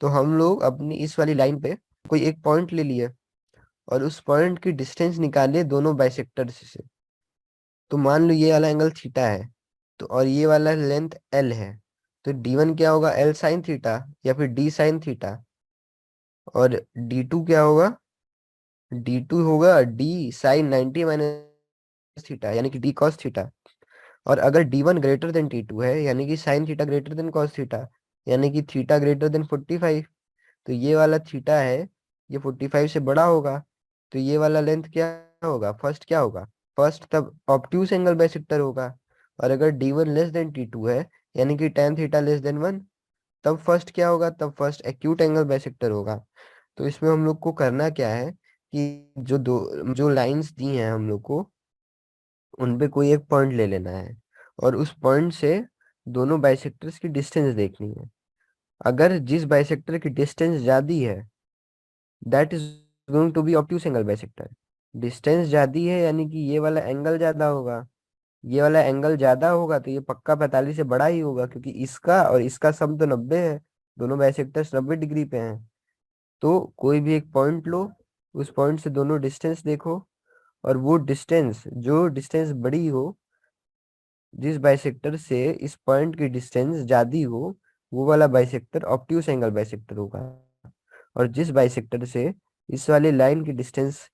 तो हम लोग अपनी इस वाली लाइन पे कोई एक पॉइंट ले लिए, और उस पॉइंट की डिस्टेंस निकाले दोनों बाइसेक्टर्स से। तो मान लो ये वाला एंगल थीटा है, तो और ये वाला लेंथ एल है, तो D1 क्या होगा, L साइन थीटा, या फिर D साइन थीटा। और D2 क्या होगा, D2 होगा D साइन 90 - थीटा, यानी कि D कॉस थीटा। और अगर D1 ग्रेटर देन D2 है, यानी कि sine theta greater than cos theta, यानी कि थीटा ग्रेटर देन 45, तो ये वाला थीटा है ये 45 से बड़ा होगा। तो ये वाला लेंथ क्या होगा, फर्स्ट क्या होगा, फर्स्ट तब ऑब्ट्यूस एंगल बाइसेक्टर होगा। और अगर D1 लेस देन D2 है, यानी कि tan थीटा लेस देन 1, तब फर्स्ट क्या होगा, तब फर्स्ट एक्यूट एंगल बाइसेक्टर होगा। तो इसमें हम लोग को करना क्या है, कि जो लाइंस दी हैं हम लोग को, उन पे कोई एक पॉइंट ले लेना है, और उस पॉइंट से दोनों बाइसेक्टर्स की डिस्टेंस देखनी है। अगर जिस बाइसेक्टर की डिस्टेंस ज्यादा है, that is going to be obtuse angle bisector. Distance ज्यादा है यानी कि ये वाला एंगल ज्यादा होगा। ये वाला एंगल ज्यादा होगा तो ये पक्का 45 से बड़ा ही होगा, क्योंकि इसका और इसका सम तो 90 है, दोनों बाइसेक्टर्स 90 डिग्री पे हैं। तो कोई भी एक पॉइंट लो, उस पॉइंट से दोनों डिस्टेंस देखो, और वो डिस्टेंस जो डिस्टेंस बड़ी हो, जिस बाइसेक्टर से इस पॉइंट की डिस्टेंस ज्यादा हो, वो वाला बाइसेक्टर ऑब्ट्यूस एंगल बाइसेक्टर होगा। और जिस बाइसेक्टर से इस वाले लाइन की डिस्टेंस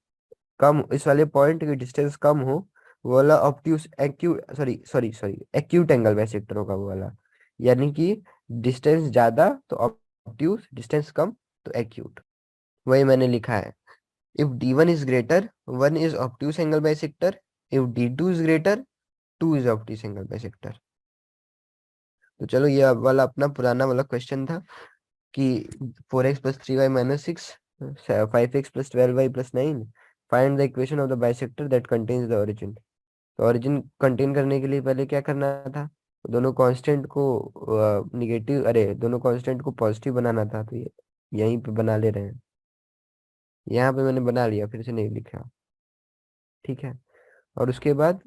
कम, इस वाले पॉइंट की डिस्टेंस कम हो, वो वाला obtuse acute sorry sorry sorry acute angle bisector होगा वो वाला। यानी कि डिस्टेंस ज्यादा तो ऑब्ट्यूस, डिस्टेंस कम तो एक्यूट। वही मैंने लिखा है। If D1 is greater 1 is obtuse angle bisector, if D2 is greater 2 is obtuse angle bisector. तो चलो ये वाला अपना पुराना वाला क्वेश्चन था कि 4x plus 3y minus 6 5x plus 12y plus 9 find the equation of the bisector that contains the origin. तो ओरिजिन कंटेन करने के लिए पहले क्या करना था, दोनों कांस्टेंट को निगेटिव, अरे दोनों कांस्टेंट को पॉजिटिव बनाना था। तो ये यहीं पे बना ले रहे हैं, यहाँ पे मैंने बना लिया, फिर से नहीं लिखा, ठीक है। और उसके बाद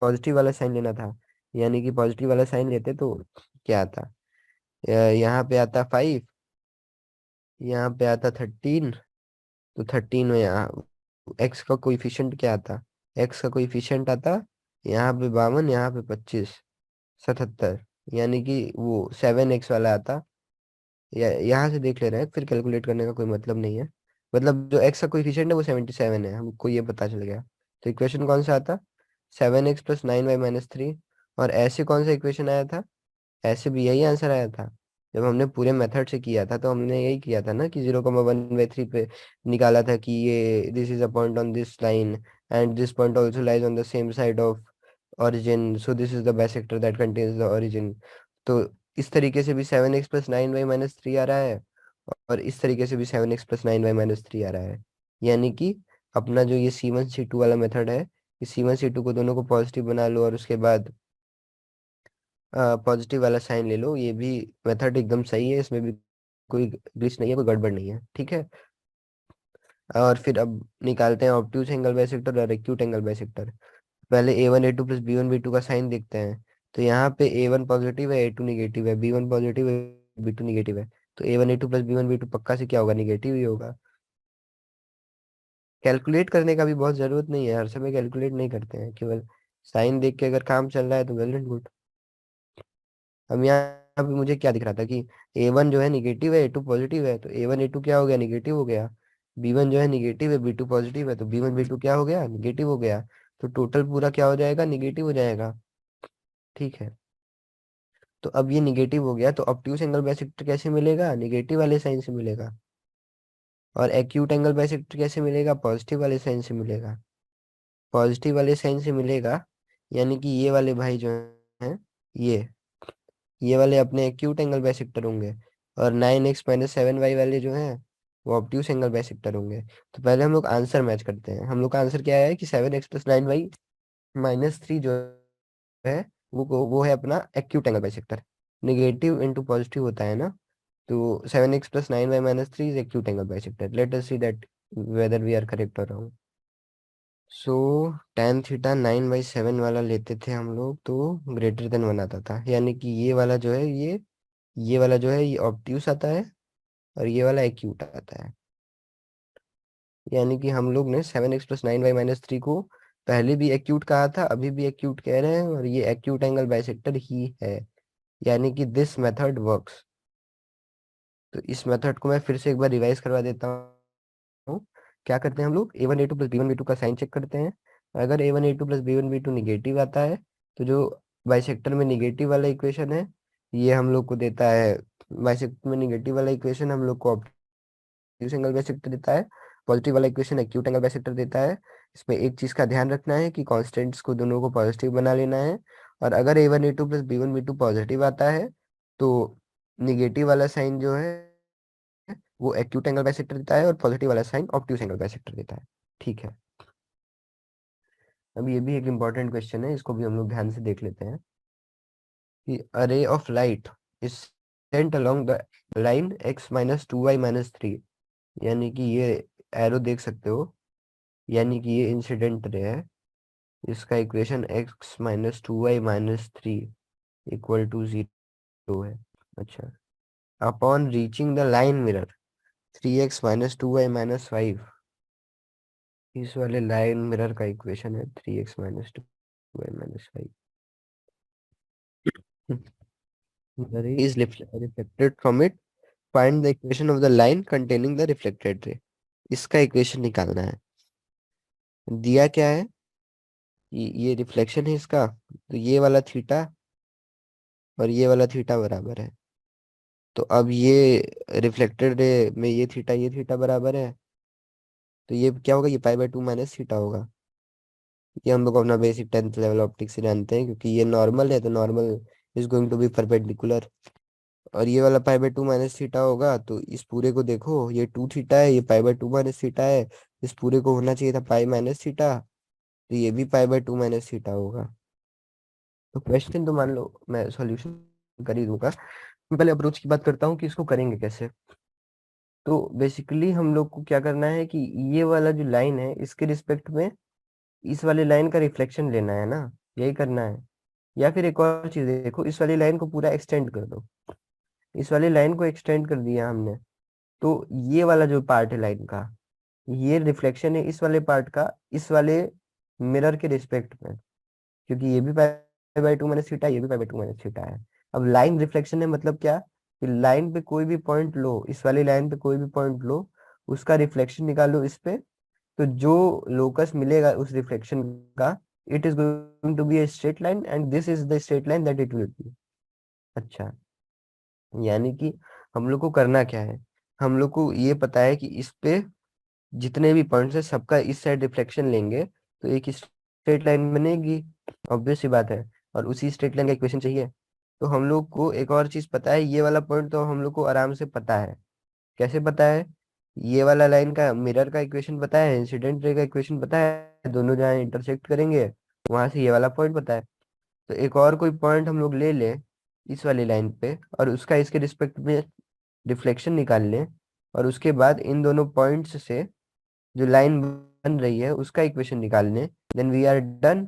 पॉजिटिव वाला साइन लेना था, यानी कि पॉजिटिव वाला साइन लेते तो क्या आता, यहाँ पे आता 5, यहाँ पे आता 13, तो 13 में यहाँ एक्स का कोइफिशिएंट क्या आता, एक्स का कोइफिशिएंट आता यहाँ पे 52, यहाँ पे 25, 77, यानी कि वो 7x वाला आता। यहाँ से देख ले रहे हैं, फिर कैलकुलेट करने का कोई मतलब नहीं है। मतलब जो एक्स का कोइफिशिएंट है वो 77 है, हमको ये पता चल गया। तो इक्वेशन कौन सा आता, 7x प्लस 9y माइनस 3। और ऐसे कौन सा इक्वेशन आया था, ऐसे भी यही आंसर आया था। जब हमने पूरे मेथड से किया था तो हमने यही किया था ना कि 0,1/3 पे निकाला था कि ये this is a point on this line and this point also lies on the same side of origin, so this is the bisector that contains the origin। तो इस तरीके से भी 7x प्लस 9y माइनस 3 आ रहा है, और इस तरीके से भी 7x प्लस 9y माइनस 3 आ रहा है। यानी कि अपना जो ये C1 C2 वाला मेथड है, इस C1 C2 को दोनों को पॉजिटिव बना लो और उसके बाद पॉजिटिव वाला साइन ले लो। ये भी मेथड एकदम सही है, इसमें भी कोई ग्लिच नहीं है, कोई गड़बड़ नहीं है, ठीक है। और फिर अब निकालते हैं ऑब्ट्यूज एंगल बाइसेक्टर और एक्यूट एंगल बाइसेक्टर। पहले A1 A2 plus B1 B2 का साइन देखते हैं। तो यहाँ पे A1 पॉजिटिव है, A2 निगेटिव है, B1 पॉजिटिव है, B2 निगेटिव है। तो A1 A2 plus B1 B2 पक्का से क्या होगा, निगेटिव ही होगा। कैलकुलेट करने का भी बहुत जरूरत नहीं है, हर समय कैलकुलेट नहीं करते हैं, केवल साइन देख के अगर काम चल रहा है तो वेल एंड गुड। अब यहाँ पे मुझे क्या दिख रहा था कि A1 जो है निगेटिव है, A2 पॉजिटिव है, तो A1 A2 क्या हो गया, निगेटिव हो गया। B1 जो है निगेटिव है, B2 पॉजिटिव है, तो B1 B2 क्या हो गया, निगेटिव हो गया। तो टोटल पूरा क्या हो जाएगा, निगेटिव हो जाएगा, ठीक है। तो अब ये निगेटिव हो गया, तो ऑब्ट्यूज एंगल बाइसेक्टर कैसे मिलेगा, निगेटिव वाले साइन से मिलेगा। और एक्यूट एंगल बाइसेक्टर कैसे मिलेगा, पॉजिटिव वाले साइन से मिलेगा। पॉजिटिव वाले साइन से मिलेगा, यानी कि ये वाले भाई जो हैं, ये ये वाले अपने एक्यूट एंगल बाइसेक्टर होंगे। और 9x माइनस 7y वाले जो हैं वो ऑब्ट्यूज एंगल बाइसेक्टर होंगे। तो पहले हम लोग आंसर मैच करते हैं। हम लोग का आंसर क्या है कि 7x प्लस 9y माइनस 3 जो है वो है अपना acute angle bisector. Negative into positive होता है ना, तो 7x plus 9y minus 3 is acute angle bisector. Let us see that whether we are correct और रॉन्ग। सो tan थीटा 9/7 वाला लेते थे हम लोग तो ग्रेटर देन 1 आता था, यानी कि ये वाला जो है ये वाला जो है ये ऑब्ट्यूस आता है और ये वाला एक्यूट आता है। यानी कि हम लोग ने 7x प्लस 9y माइनस 3 को पहले भी एक्यूट कहा था, अभी भी एक्यूट कह रहे हैं, और ये एक्यूट एंगल बाइसेक्टर ही है। यानी कि दिस मेथड वर्क्स। तो इस मेथड को मैं फिर से एक बार रिवाइज करवा देता हूँ। क्या करते हैं हम लोग, A1 A2 plus B1 B2 का साइन चेक करते हैं। अगर A1 A2 plus B1 B2 negative आता है, तो जो बाइसेक्टर में निगेटिव वाला इक्वेशन है ये हम लोग को देता है, बाइसेक्टर में निगेटिव वाला इक्वेशन हम लोग को ऑब्ट्यूज एंगल बाइसेक्टर देता है। पॉजिटिव वाला इक्वेशन एक्यूट एंगल बाइसेक्टर देता है। इसमें एक चीज का ध्यान रखना है कि कॉन्स्टेंट्स को दोनों को पॉजिटिव बना लेना है। और अगर A1 A2 plus B1 B2 positive आता है, तो निगेटिव वाला साइन जो है वो एक्यूट एंगल बाइसेक्टर देता है और पॉजिटिव वाला साइन ऑब्ट्यूज एंगल बाइसेक्टर देता है, ठीक है। अब ये भी एक इम्पॉर्टेंट क्वेश्चन है, इसको भी हम लोग ध्यान से देख लेते हैं कि a ray of light is sent along the line x minus 2y minus 3। यानी कि ये एरो देख सकते हो, यानी कि ये इंसिडेंट रे है। इसका equation x minus 2y minus 3 equal to 0 है। अच्छा, upon reaching the line mirror 3x minus 2y minus 5, इस वाले लाइन मिरर का इक्वेशन है 3x minus 2y minus 5। The ray is reflected from it. Find the equation of the line containing the reflected ray। इसका equation निकालना है। दिया क्या है, ये रिफ्लेक्शन है इसका, तो ये वाला थीटा और ये वाला थीटा बराबर है। तो अब ये रिफ्लेक्टेड रे में ये थीटा बराबर है, तो ये क्या होगा, ये पाई बाय 2 माइनस थीटा होगा। ये हम लोग अपना बेसिक 10th लेवल ऑप्टिक्स से जानते हैं, क्योंकि ये नॉर्मल है तो normal is going to be perpendicular. और ये वाला पाई बाय 2 माइनस थीटा होगा, तो इस पूरे को देखो, ये 2 थीटा है, ये पाई बाय 2 माइनस थीटा है, इस पूरे को होना चाहिए था पाई माइनस थीटा, तो ये भी पाई बाय 2 माइनस थीटा होगा। तो क्वेश्चन तो मान लो मैं सॉल्यूशन कर ही दूंगा। मैं पहले अप्रोच की बात करता हूँ कि इसको करेंगे कैसे। तो बेसिकली हम लोग को क्या करना है कि ये वाला जो लाइन है इसके रिस्पेक्ट में इस वाले लाइन का रिफ्लेक्शन लेना है ना, यही करना है। या फिर एक और चीज देखो, इस वाली लाइन को पूरा एक्सटेंड कर दो। इस वाली लाइन को एक्सटेंड कर दिया हमने, तो ये वाला जो पार्ट है लाइन का, ये रिफ्लेक्शन है इस वाले पार्ट का इस वाले मिरर के रिस्पेक्ट में, क्योंकि ये भी पाई बाय 2 माइनस थीटा, ये भी पाई बाय 2 माइनस थीटा है। अब लाइन रिफ्लेक्शन है मतलब क्या, कि लाइन पे कोई भी पॉइंट लो, इस वाली लाइन पे कोई भी पॉइंट लो, उसका रिफ्लेक्शन निकालो इस पे, तो जो लोकस मिलेगा उस रिफ्लेक्शन का, it is going to be a straight line and this is the straight line that it will be. अच्छा, यानी कि हम लोग को करना क्या है, हम लोग को ये पता है कि इस पे जितने भी पॉइंट्स है सबका इस साइड रिफ्लेक्शन लेंगे तो एक स्ट्रेट लाइन बनेगी, ऑब्वियस सी बात है। और उसी स्ट्रेट लाइन का इक्वेशन चाहिए। तो हम लोग को एक और चीज पता है, ये वाला पॉइंट तो हम लोग को आराम से पता है। कैसे पता है, ये वाला लाइन का मिरर का इक्वेशन पता है, इंसिडेंट रे का इक्वेशन पता है, दोनों जहाँ इंटरसेक्ट करेंगे वहां से ये वाला पॉइंट पता है। तो एक और कोई पॉइंट हम लोग ले लें इस वाली लाइन पे और उसका इसके रिस्पेक्ट में रिफ्लेक्शन निकाल लें, और उसके बाद इन दोनों पॉइंट्स से जो लाइन बन रही है उसका इक्वेशन निकाल लें, देन वी आर डन।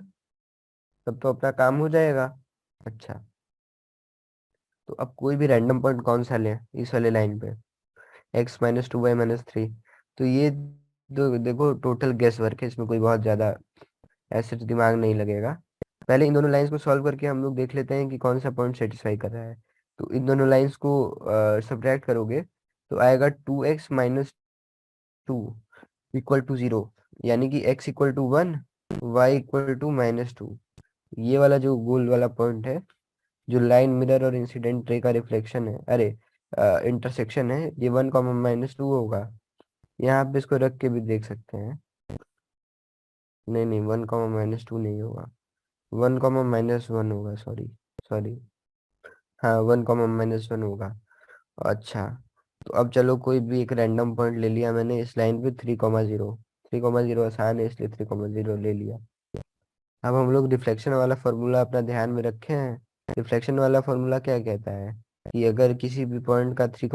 तब तो अपना काम हो जाएगा। अच्छा, तो अब कोई भी रैंडम पॉइंट कौन सा लें इस वाले लाइन पे, x-2y-3। तो ये देखो टोटल गेस वर्क है, इसमें कोई बहुत ज्यादा ऐसे तो दिमाग नहीं लगेगा। पहले इन दोनों लाइंस को सॉल्व करके हम लोग देख लेते हैं कि कौन सा पॉइंट सेटिस्फाई कर रहा है। तो इन दोनों लाइंस को सब्ट्रैक्ट करोगे तो आएगा 2x-2 इक्वल टू 0, यानी कि x equal to 1, y equal to -2। ये वाला जो गोल वाला पॉइंट है, जो लाइन मिरर और इंसिडेंट रे का रिफ्लेक्शन है, अरे इंटरसेक्शन है, ये 1, -2 होगा। यहाँ पे इसको रख के भी देख सकते हैं। नहीं नहीं, 1, -2 नहीं होगा, 1, -1 होगा, सॉरी सॉरी। हाँ, 1, -1 होगा। अच्छा, तो अब चलो कोई भी एक रैंडम पॉइंट ले लिया मैंने इस लाइन पे, 3, 0। 3, 0 आसान है इसलिए 3, 0 ले लिया। अब हम लोग रिफ्लेक्शन वाला फॉर्मूला अपना ध्यान में रखे हैं। रिफ्लेक्शन वाला फॉर्मूला क्या कहता है कि अगर किसी भी पॉइंट का 3,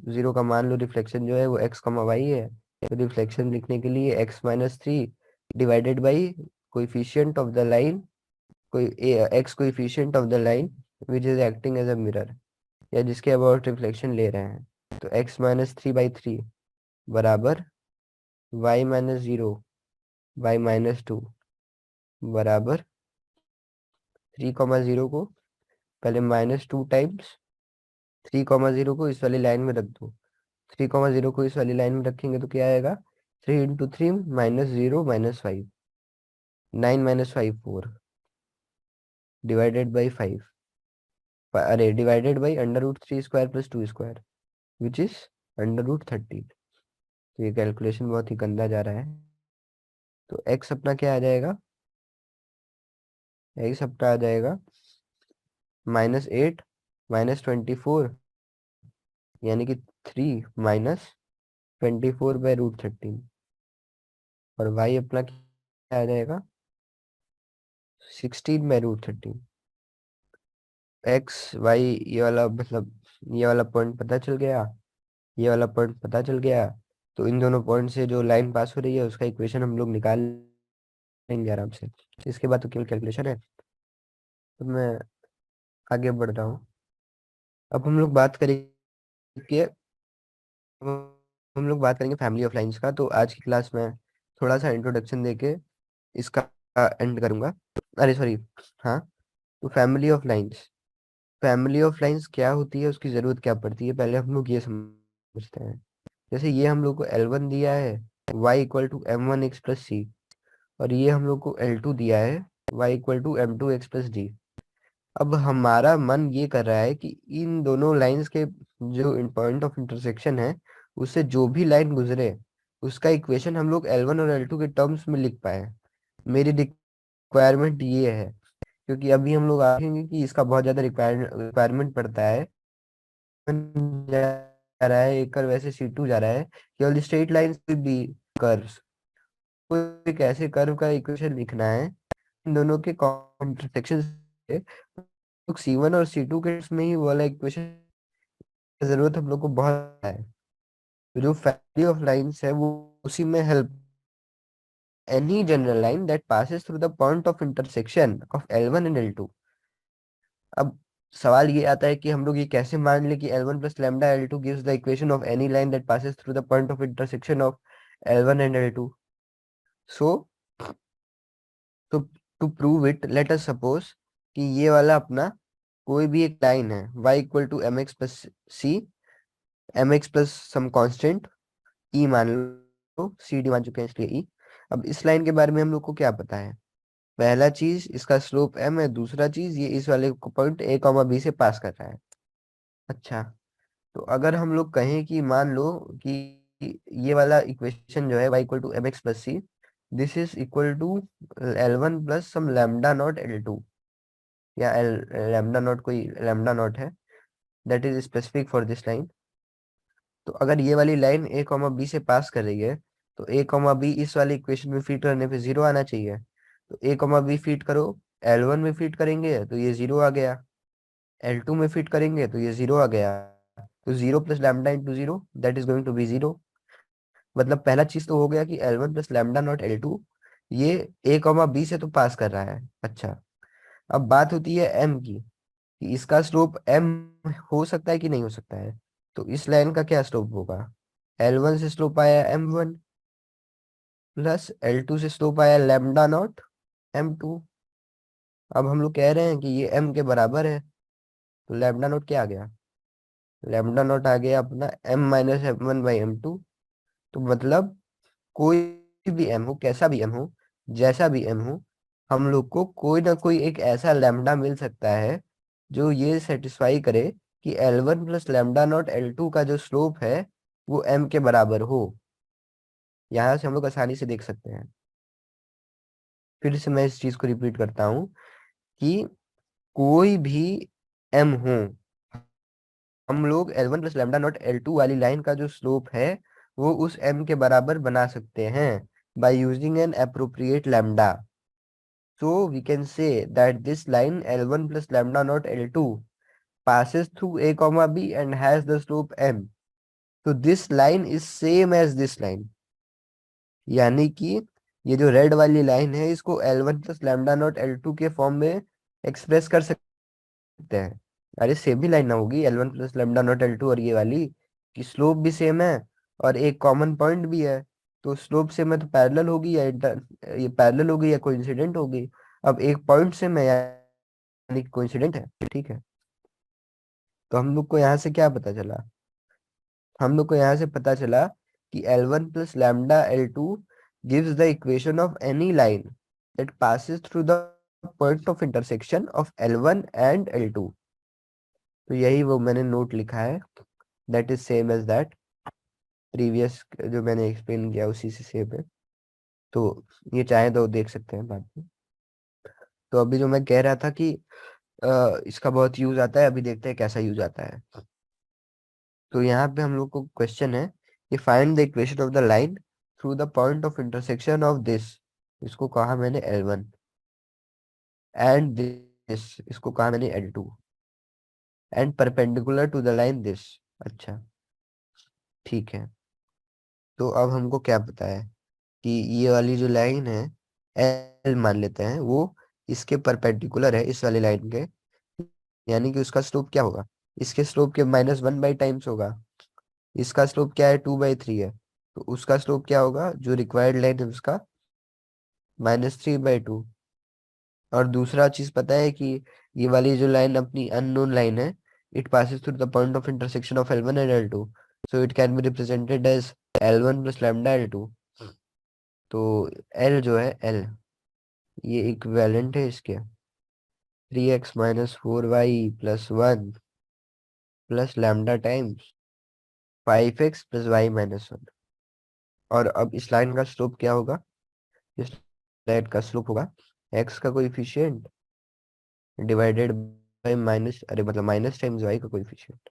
0 का मान लो रिफ्लेक्शन जो है वो x, y है, तो रिफ्लेक्शन लिखने के लिए x-3 divided by coefficient of the line, कोई x coefficient of the line which is acting as a mirror, या जिसके अबाउट रिफ्लेक्शन ले रहे हैं। तो x-3/3 बराबर y-0 बाई -2 बराबर 3, 0 को पहले -2 टाइम्स 3, 0 को इस वाली लाइन में रख दो। 3, 0 को इस वाली लाइन में रखेंगे तो क्या आएगा, 3 × 3 -0 -5, 9 - 5 4 डिवाइडेड बाई 5, अरे डिवाइडेड बाई √3² + 2² विच इज √13। तो ये कैलकुलेशन बहुत ही गंदा जा रहा है। तो x अपना क्या आ जाएगा, x अपना आ जाएगा -8 -24, यानी कि 3 - 24/√13। और y अपना क्या आ जाएगा, 16/√13। एक्स वाई ये वाला मतलब ये वाला पॉइंट पता चल गया, ये वाला पॉइंट पता चल गया। तो इन दोनों पॉइंट से जो लाइन पास हो रही है उसका इक्वेशन हम लोग निकाल लेंगे आराम से। इसके बाद तो केवल कैलकुलेशन है। तो मैं आगे बढ़ रहा हूँ। अब हम लोग बात करेंगे, अब हम लोग बात करेंगे फैमिली ऑफ लाइंस का। तो आज की क्लास में थोड़ा सा इंट्रोडक्शन देके इसका एंड करूंगा। अरे सॉरी, हाँ। तो फैमिली ऑफ लाइंस क्या होती है, उसकी जरूरत क्या पड़ती है, पहले हम लोग ये समझते हैं। जैसे ये हम लोग को L1 दिया है, y = m1x + c, और ये हम लोग को L2 दिया है, y = m2x + d। अब हमारा मन ये कर रहा है कि इन दोनों लाइंस के जो पॉइंट ऑफ इंटरसेक्शन है उससे जो भी लाइन गुजरे उसका इक्वेशन हम लोग L1 और L2 के टर्म्स में लिख पाए। मेरी रिक्वायरमेंट ये है, क्योंकि अभी हम लोग आएंगे कि इसका बहुत ज्यादा रिक्वायरमेंट पड़ता है। जा रहा है एक कर्व ऐसे C2 जा रहा है, केवल स्ट्रेट लाइन भी कर्व्स, कोई एक ऐसे कर्व का इक्वेशन लिखना है इन दोनों के इंटरसेक्शन से। तो C1 और C2 के में ही वो वाला इक्वेशन की जरूरत हम लोग को बहुत है। जो फैमिली ऑफ लाइंस है वो उसी में help, any general line that passes through the point of intersection of L1 and L2। अब सवाल ये आता है कि हम लोग ये कैसे मान ले कि L1 plus lambda L2 gives the equation of any line that passes through the point of intersection of L1 and L2। So तो to prove it let us suppose कि ये वाला अपना कोई भी एक लाइन है y equal to mx plus c, mx plus some constant e मान लो, सी डी मान चुके हैं इसलिए e। अब इस लाइन के बारे में हम लोग को क्या पता है? पहला चीज इसका स्लोप m है, दूसरा चीज ये इस वाले पॉइंट a कॉमा b से पास कर रहा है। अच्छा, तो अगर हम लोग कहें कि मान लो कि ये वाला इक्वेशन जो है y equal to mx plus c, this is equal to L1 plus some lambda not L2, या लैम्डा नॉट कोई लैम्डा नॉट है that is specific for this line. तो अगर ये वाली लाइन a कॉमा b से पास कर रही है तो a कॉमा b इस वाले इक्वेशन में फीड करने पे जीरो आना चाहिए। तो a कॉमा b फीड करो, L1 में फीड करेंगे तो ये जीरो आ गया, L2 में फीड करेंगे तो ये जीरो आ गया। तो zero plus lambda into zero that is going to be zero. मतलब पहला चीज तो हो गया कि L1 plus lambda not L2 ये a कॉमा b से तो पास कर रहा है। अच्छा, अब बात होती है m की, कि इसका स्लोप m हो सकता है कि नहीं हो सकता है। तो इस लाइन का क्या स्लोप होगा? L1 से स्लोप आया m1 प्लस L2 से स्लोप आया लैम्डा नॉट m2। अब हम लोग कह रहे हैं कि ये m के बराबर है, तो लैम्डा नॉट क्या आ गया? लैम्डा नॉट आ गया अपना m minus m1 by m2। तो मतलब कोई भी m हो, कैसा भी m हो, जैसा भी m हो, हम लोग को कोई ना कोई एक ऐसा लैम्डा मिल सकता है जो ये सेटिस्फाई करे कि L1 plus lambda not L2 का जो स्लोप है वो m के बराबर हो। यहाँ से हम लोग आसानी से देख सकते हैं। फिर से मैं इस चीज को रिपीट करता हूँ कि कोई भी m हो, हम लोग L1 plus lambda not L2 वाली लाइन का जो स्लोप है वो उस m के बराबर बना सकते हैं by using an appropriate lambda. So we can say that this line L1 plus lambda naught L2 passes through a comma b and has the slope m. So this line is same as this line, यानी कि ये जो red वाली line है इसको L1 plus lambda not L2 के form में express कर सकते हैं। अरे सेम ही लाइन ना होगी L1 plus lambda not L2 और ये वाली, कि स्लोप भी सेम है और एक कॉमन पॉइंट भी है। तो स्लोप से मैं तो पैरेलल होगी, या ये पैरेलल होगी या कोइंसिडेंट होगी। अब एक पॉइंट से मैं यानी कोइंसिडेंट है, ठीक है। तो हम लोग को यहाँ से क्या पता चला? हम लोग को यहाँ से पता चला कि L1 plus lambda L2 gives the equation of any line that passes through the point of intersection of L1 and L2। तो यही वो मैंने नोट लिखा है, that is same as that previous जो मैंने एक्सप्लेन किया उसी से सेम है। तो ये चाहे तो देख सकते हैं बाद में। तो अभी जो मैं कह रहा था कि इसका बहुत यूज आता है, अभी देखते हैं कैसा यूज आता है। तो यहाँ पे हम लोग को क्वेश्चन है कि find the equation of the line through the point of intersection of this, इसको कहा मैंने L1, एंड दिस, इसको कहा मैंने L2, and perpendicular to the line this. अच्छा, ठीक है। तो अब हमको क्या पता है कि ये वाली जो लाइन है L मान लेते हैं, वो इसके परपेंडिकुलर है इस वाली लाइन के, यानी कि उसका स्लोप क्या होगा? इसके स्लोप के -1 बाई टाइम्स होगा। इसका स्लोप क्या है? 2/3 है। तो उसका स्लोप क्या होगा जो रिक्वायर्ड लाइन है उसका? -3/2। और दूसरा चीज पता है कि ये वाली जो लाइन अपनी अननोन लाइन है, it passes through the point of intersection of L1 and L2, so it can be represented as L1 plus lambda L2। तो L जो है L, ये इक्विवेलेंट है इसके, 3x minus 4y plus 1 plus lambda times 5x plus y minus 1। और अब इस line का स्लोप क्या होगा? इस लाइन का स्लोप होगा x का कोएफिशिएंट डिवाइडेड बाय माइनस, अरे मतलब माइनस टाइम्स y का कोएफिशिएंट।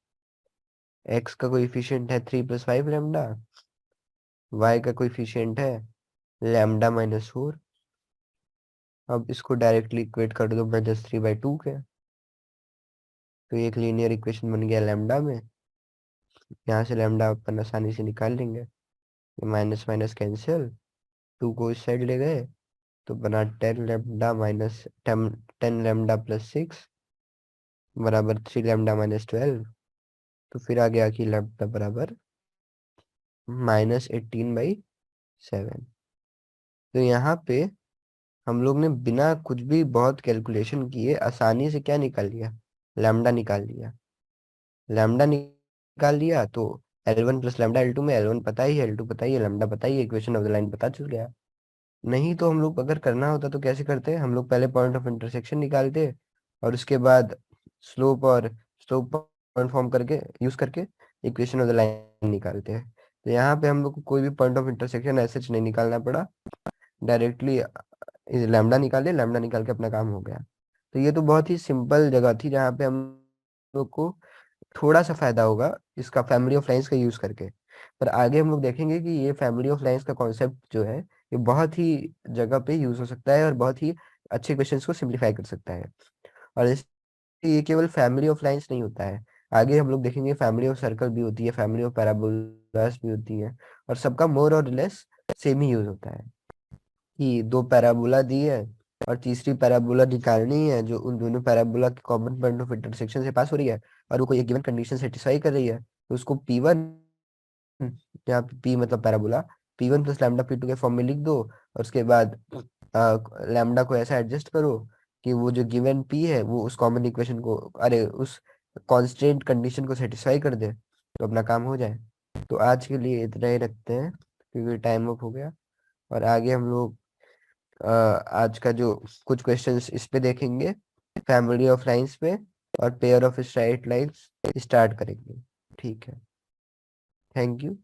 x का कोएफिशिएंट है 3 प्लस 5 लैम्डा, y का कोएफिशिएंट है लैम्डा माइनस 4। अब इसको डायरेक्टली इक्वेट कर दो -3/2 के, तो एक लीनियर इक्वेशन बन गया लैम्डा में। यहाँ से लैम्डा अपन आसानी से निकाल लेंगे, माइनस माइनस कैंसिल, 2 को इस साइड ले गए तो बना 10 लैम्डा माइनस 10 लैम्डा प्लस 6 बराबर 3 लैम्डा माइनस 12। तो फिर आ गया कि लैम्डा बराबर -18/7। तो यहाँ पे हम लोग ने बिना कुछ भी बहुत कैलकुलेशन किए आसानी से क्या निकाल लिया? लैम्डा निकाल लिया। लैम्डा निकाल लिया तो L1 प्लस लैम्डा L2 में L1 पता ही है, L2 पता ही है, लैम्डा पता ही है, इक्वेशन ऑफ द लाइन पता चल गया। नहीं तो हम लोग अगर करना होता तो कैसे करते? हम लोग पहले पॉइंट ऑफ इंटरसेक्शन निकालते और उसके बाद स्लोप पॉइंट फॉर्म करके यूज करके इक्वेशन ऑफ द लाइन निकालते हैं। तो यहाँ पे हम लोग को कोई भी पॉइंट ऑफ इंटरसेक्शन ऐसे नहीं निकालना पड़ा, डायरेक्टली लैम्डा निकाले, लैम्डा निकाल के अपना काम हो गया। तो ये तो बहुत ही सिंपल जगह थी जहाँ पे हम लोग को थोड़ा सा फायदा होगा इसका फैमिली ऑफ लाइंस का यूज करके। पर आगे हम लोग देखेंगे कि ये फैमिली ऑफ लाइंस का कॉन्सेप्ट जो है ये बहुत ही जगह पे यूज हो सकता है और बहुत ही अच्छे क्वेश्चंस को सिंप्लीफाई कर सकता है। और ये केवल फैमिली ऑफ लाइंस नहीं होता है, आगे हम लोग देखेंगे फैमिली ऑफ सर्कल भी होती है, फैमिली ऑफ पैराबोलास भी होती है, और सबका मोर और लेस सेम ही यूज होता है कि दो पैराबोला दी है और तीसरी पैराबोला निकालनी है जो उन दोनों पैराबोला के कॉमन पॉइंट ऑफ इंटरसेक्शन से पास हो रही है और वो कोई एक गिवन कंडीशन सेटिस्फाई कर रही है, तो उसको P1, यहाँ पे P मतलब parabola, P1 plus lambda P2 के फॉर्म में लिख दो और उसके बाद लैम्डा को ऐसा एडजस्ट करो कि वो जो गिवन P है वो उस कॉमन इक्वेशन को, अरे उस कॉन्स्टेंट कंडीशन को सेटिस्फाई कर दे, तो अपना काम हो जाए। तो आज के लिए इतना ही रखते हैं क्योंकि टाइम अप हो गया, और आगे हम लोग आज का जो कुछ क्वेश्चंस इस पे देखेंगे, फैमिली ऑफ लाइंस पे और pair of straight lines start करेंगे। ठीक है, थैंक यू।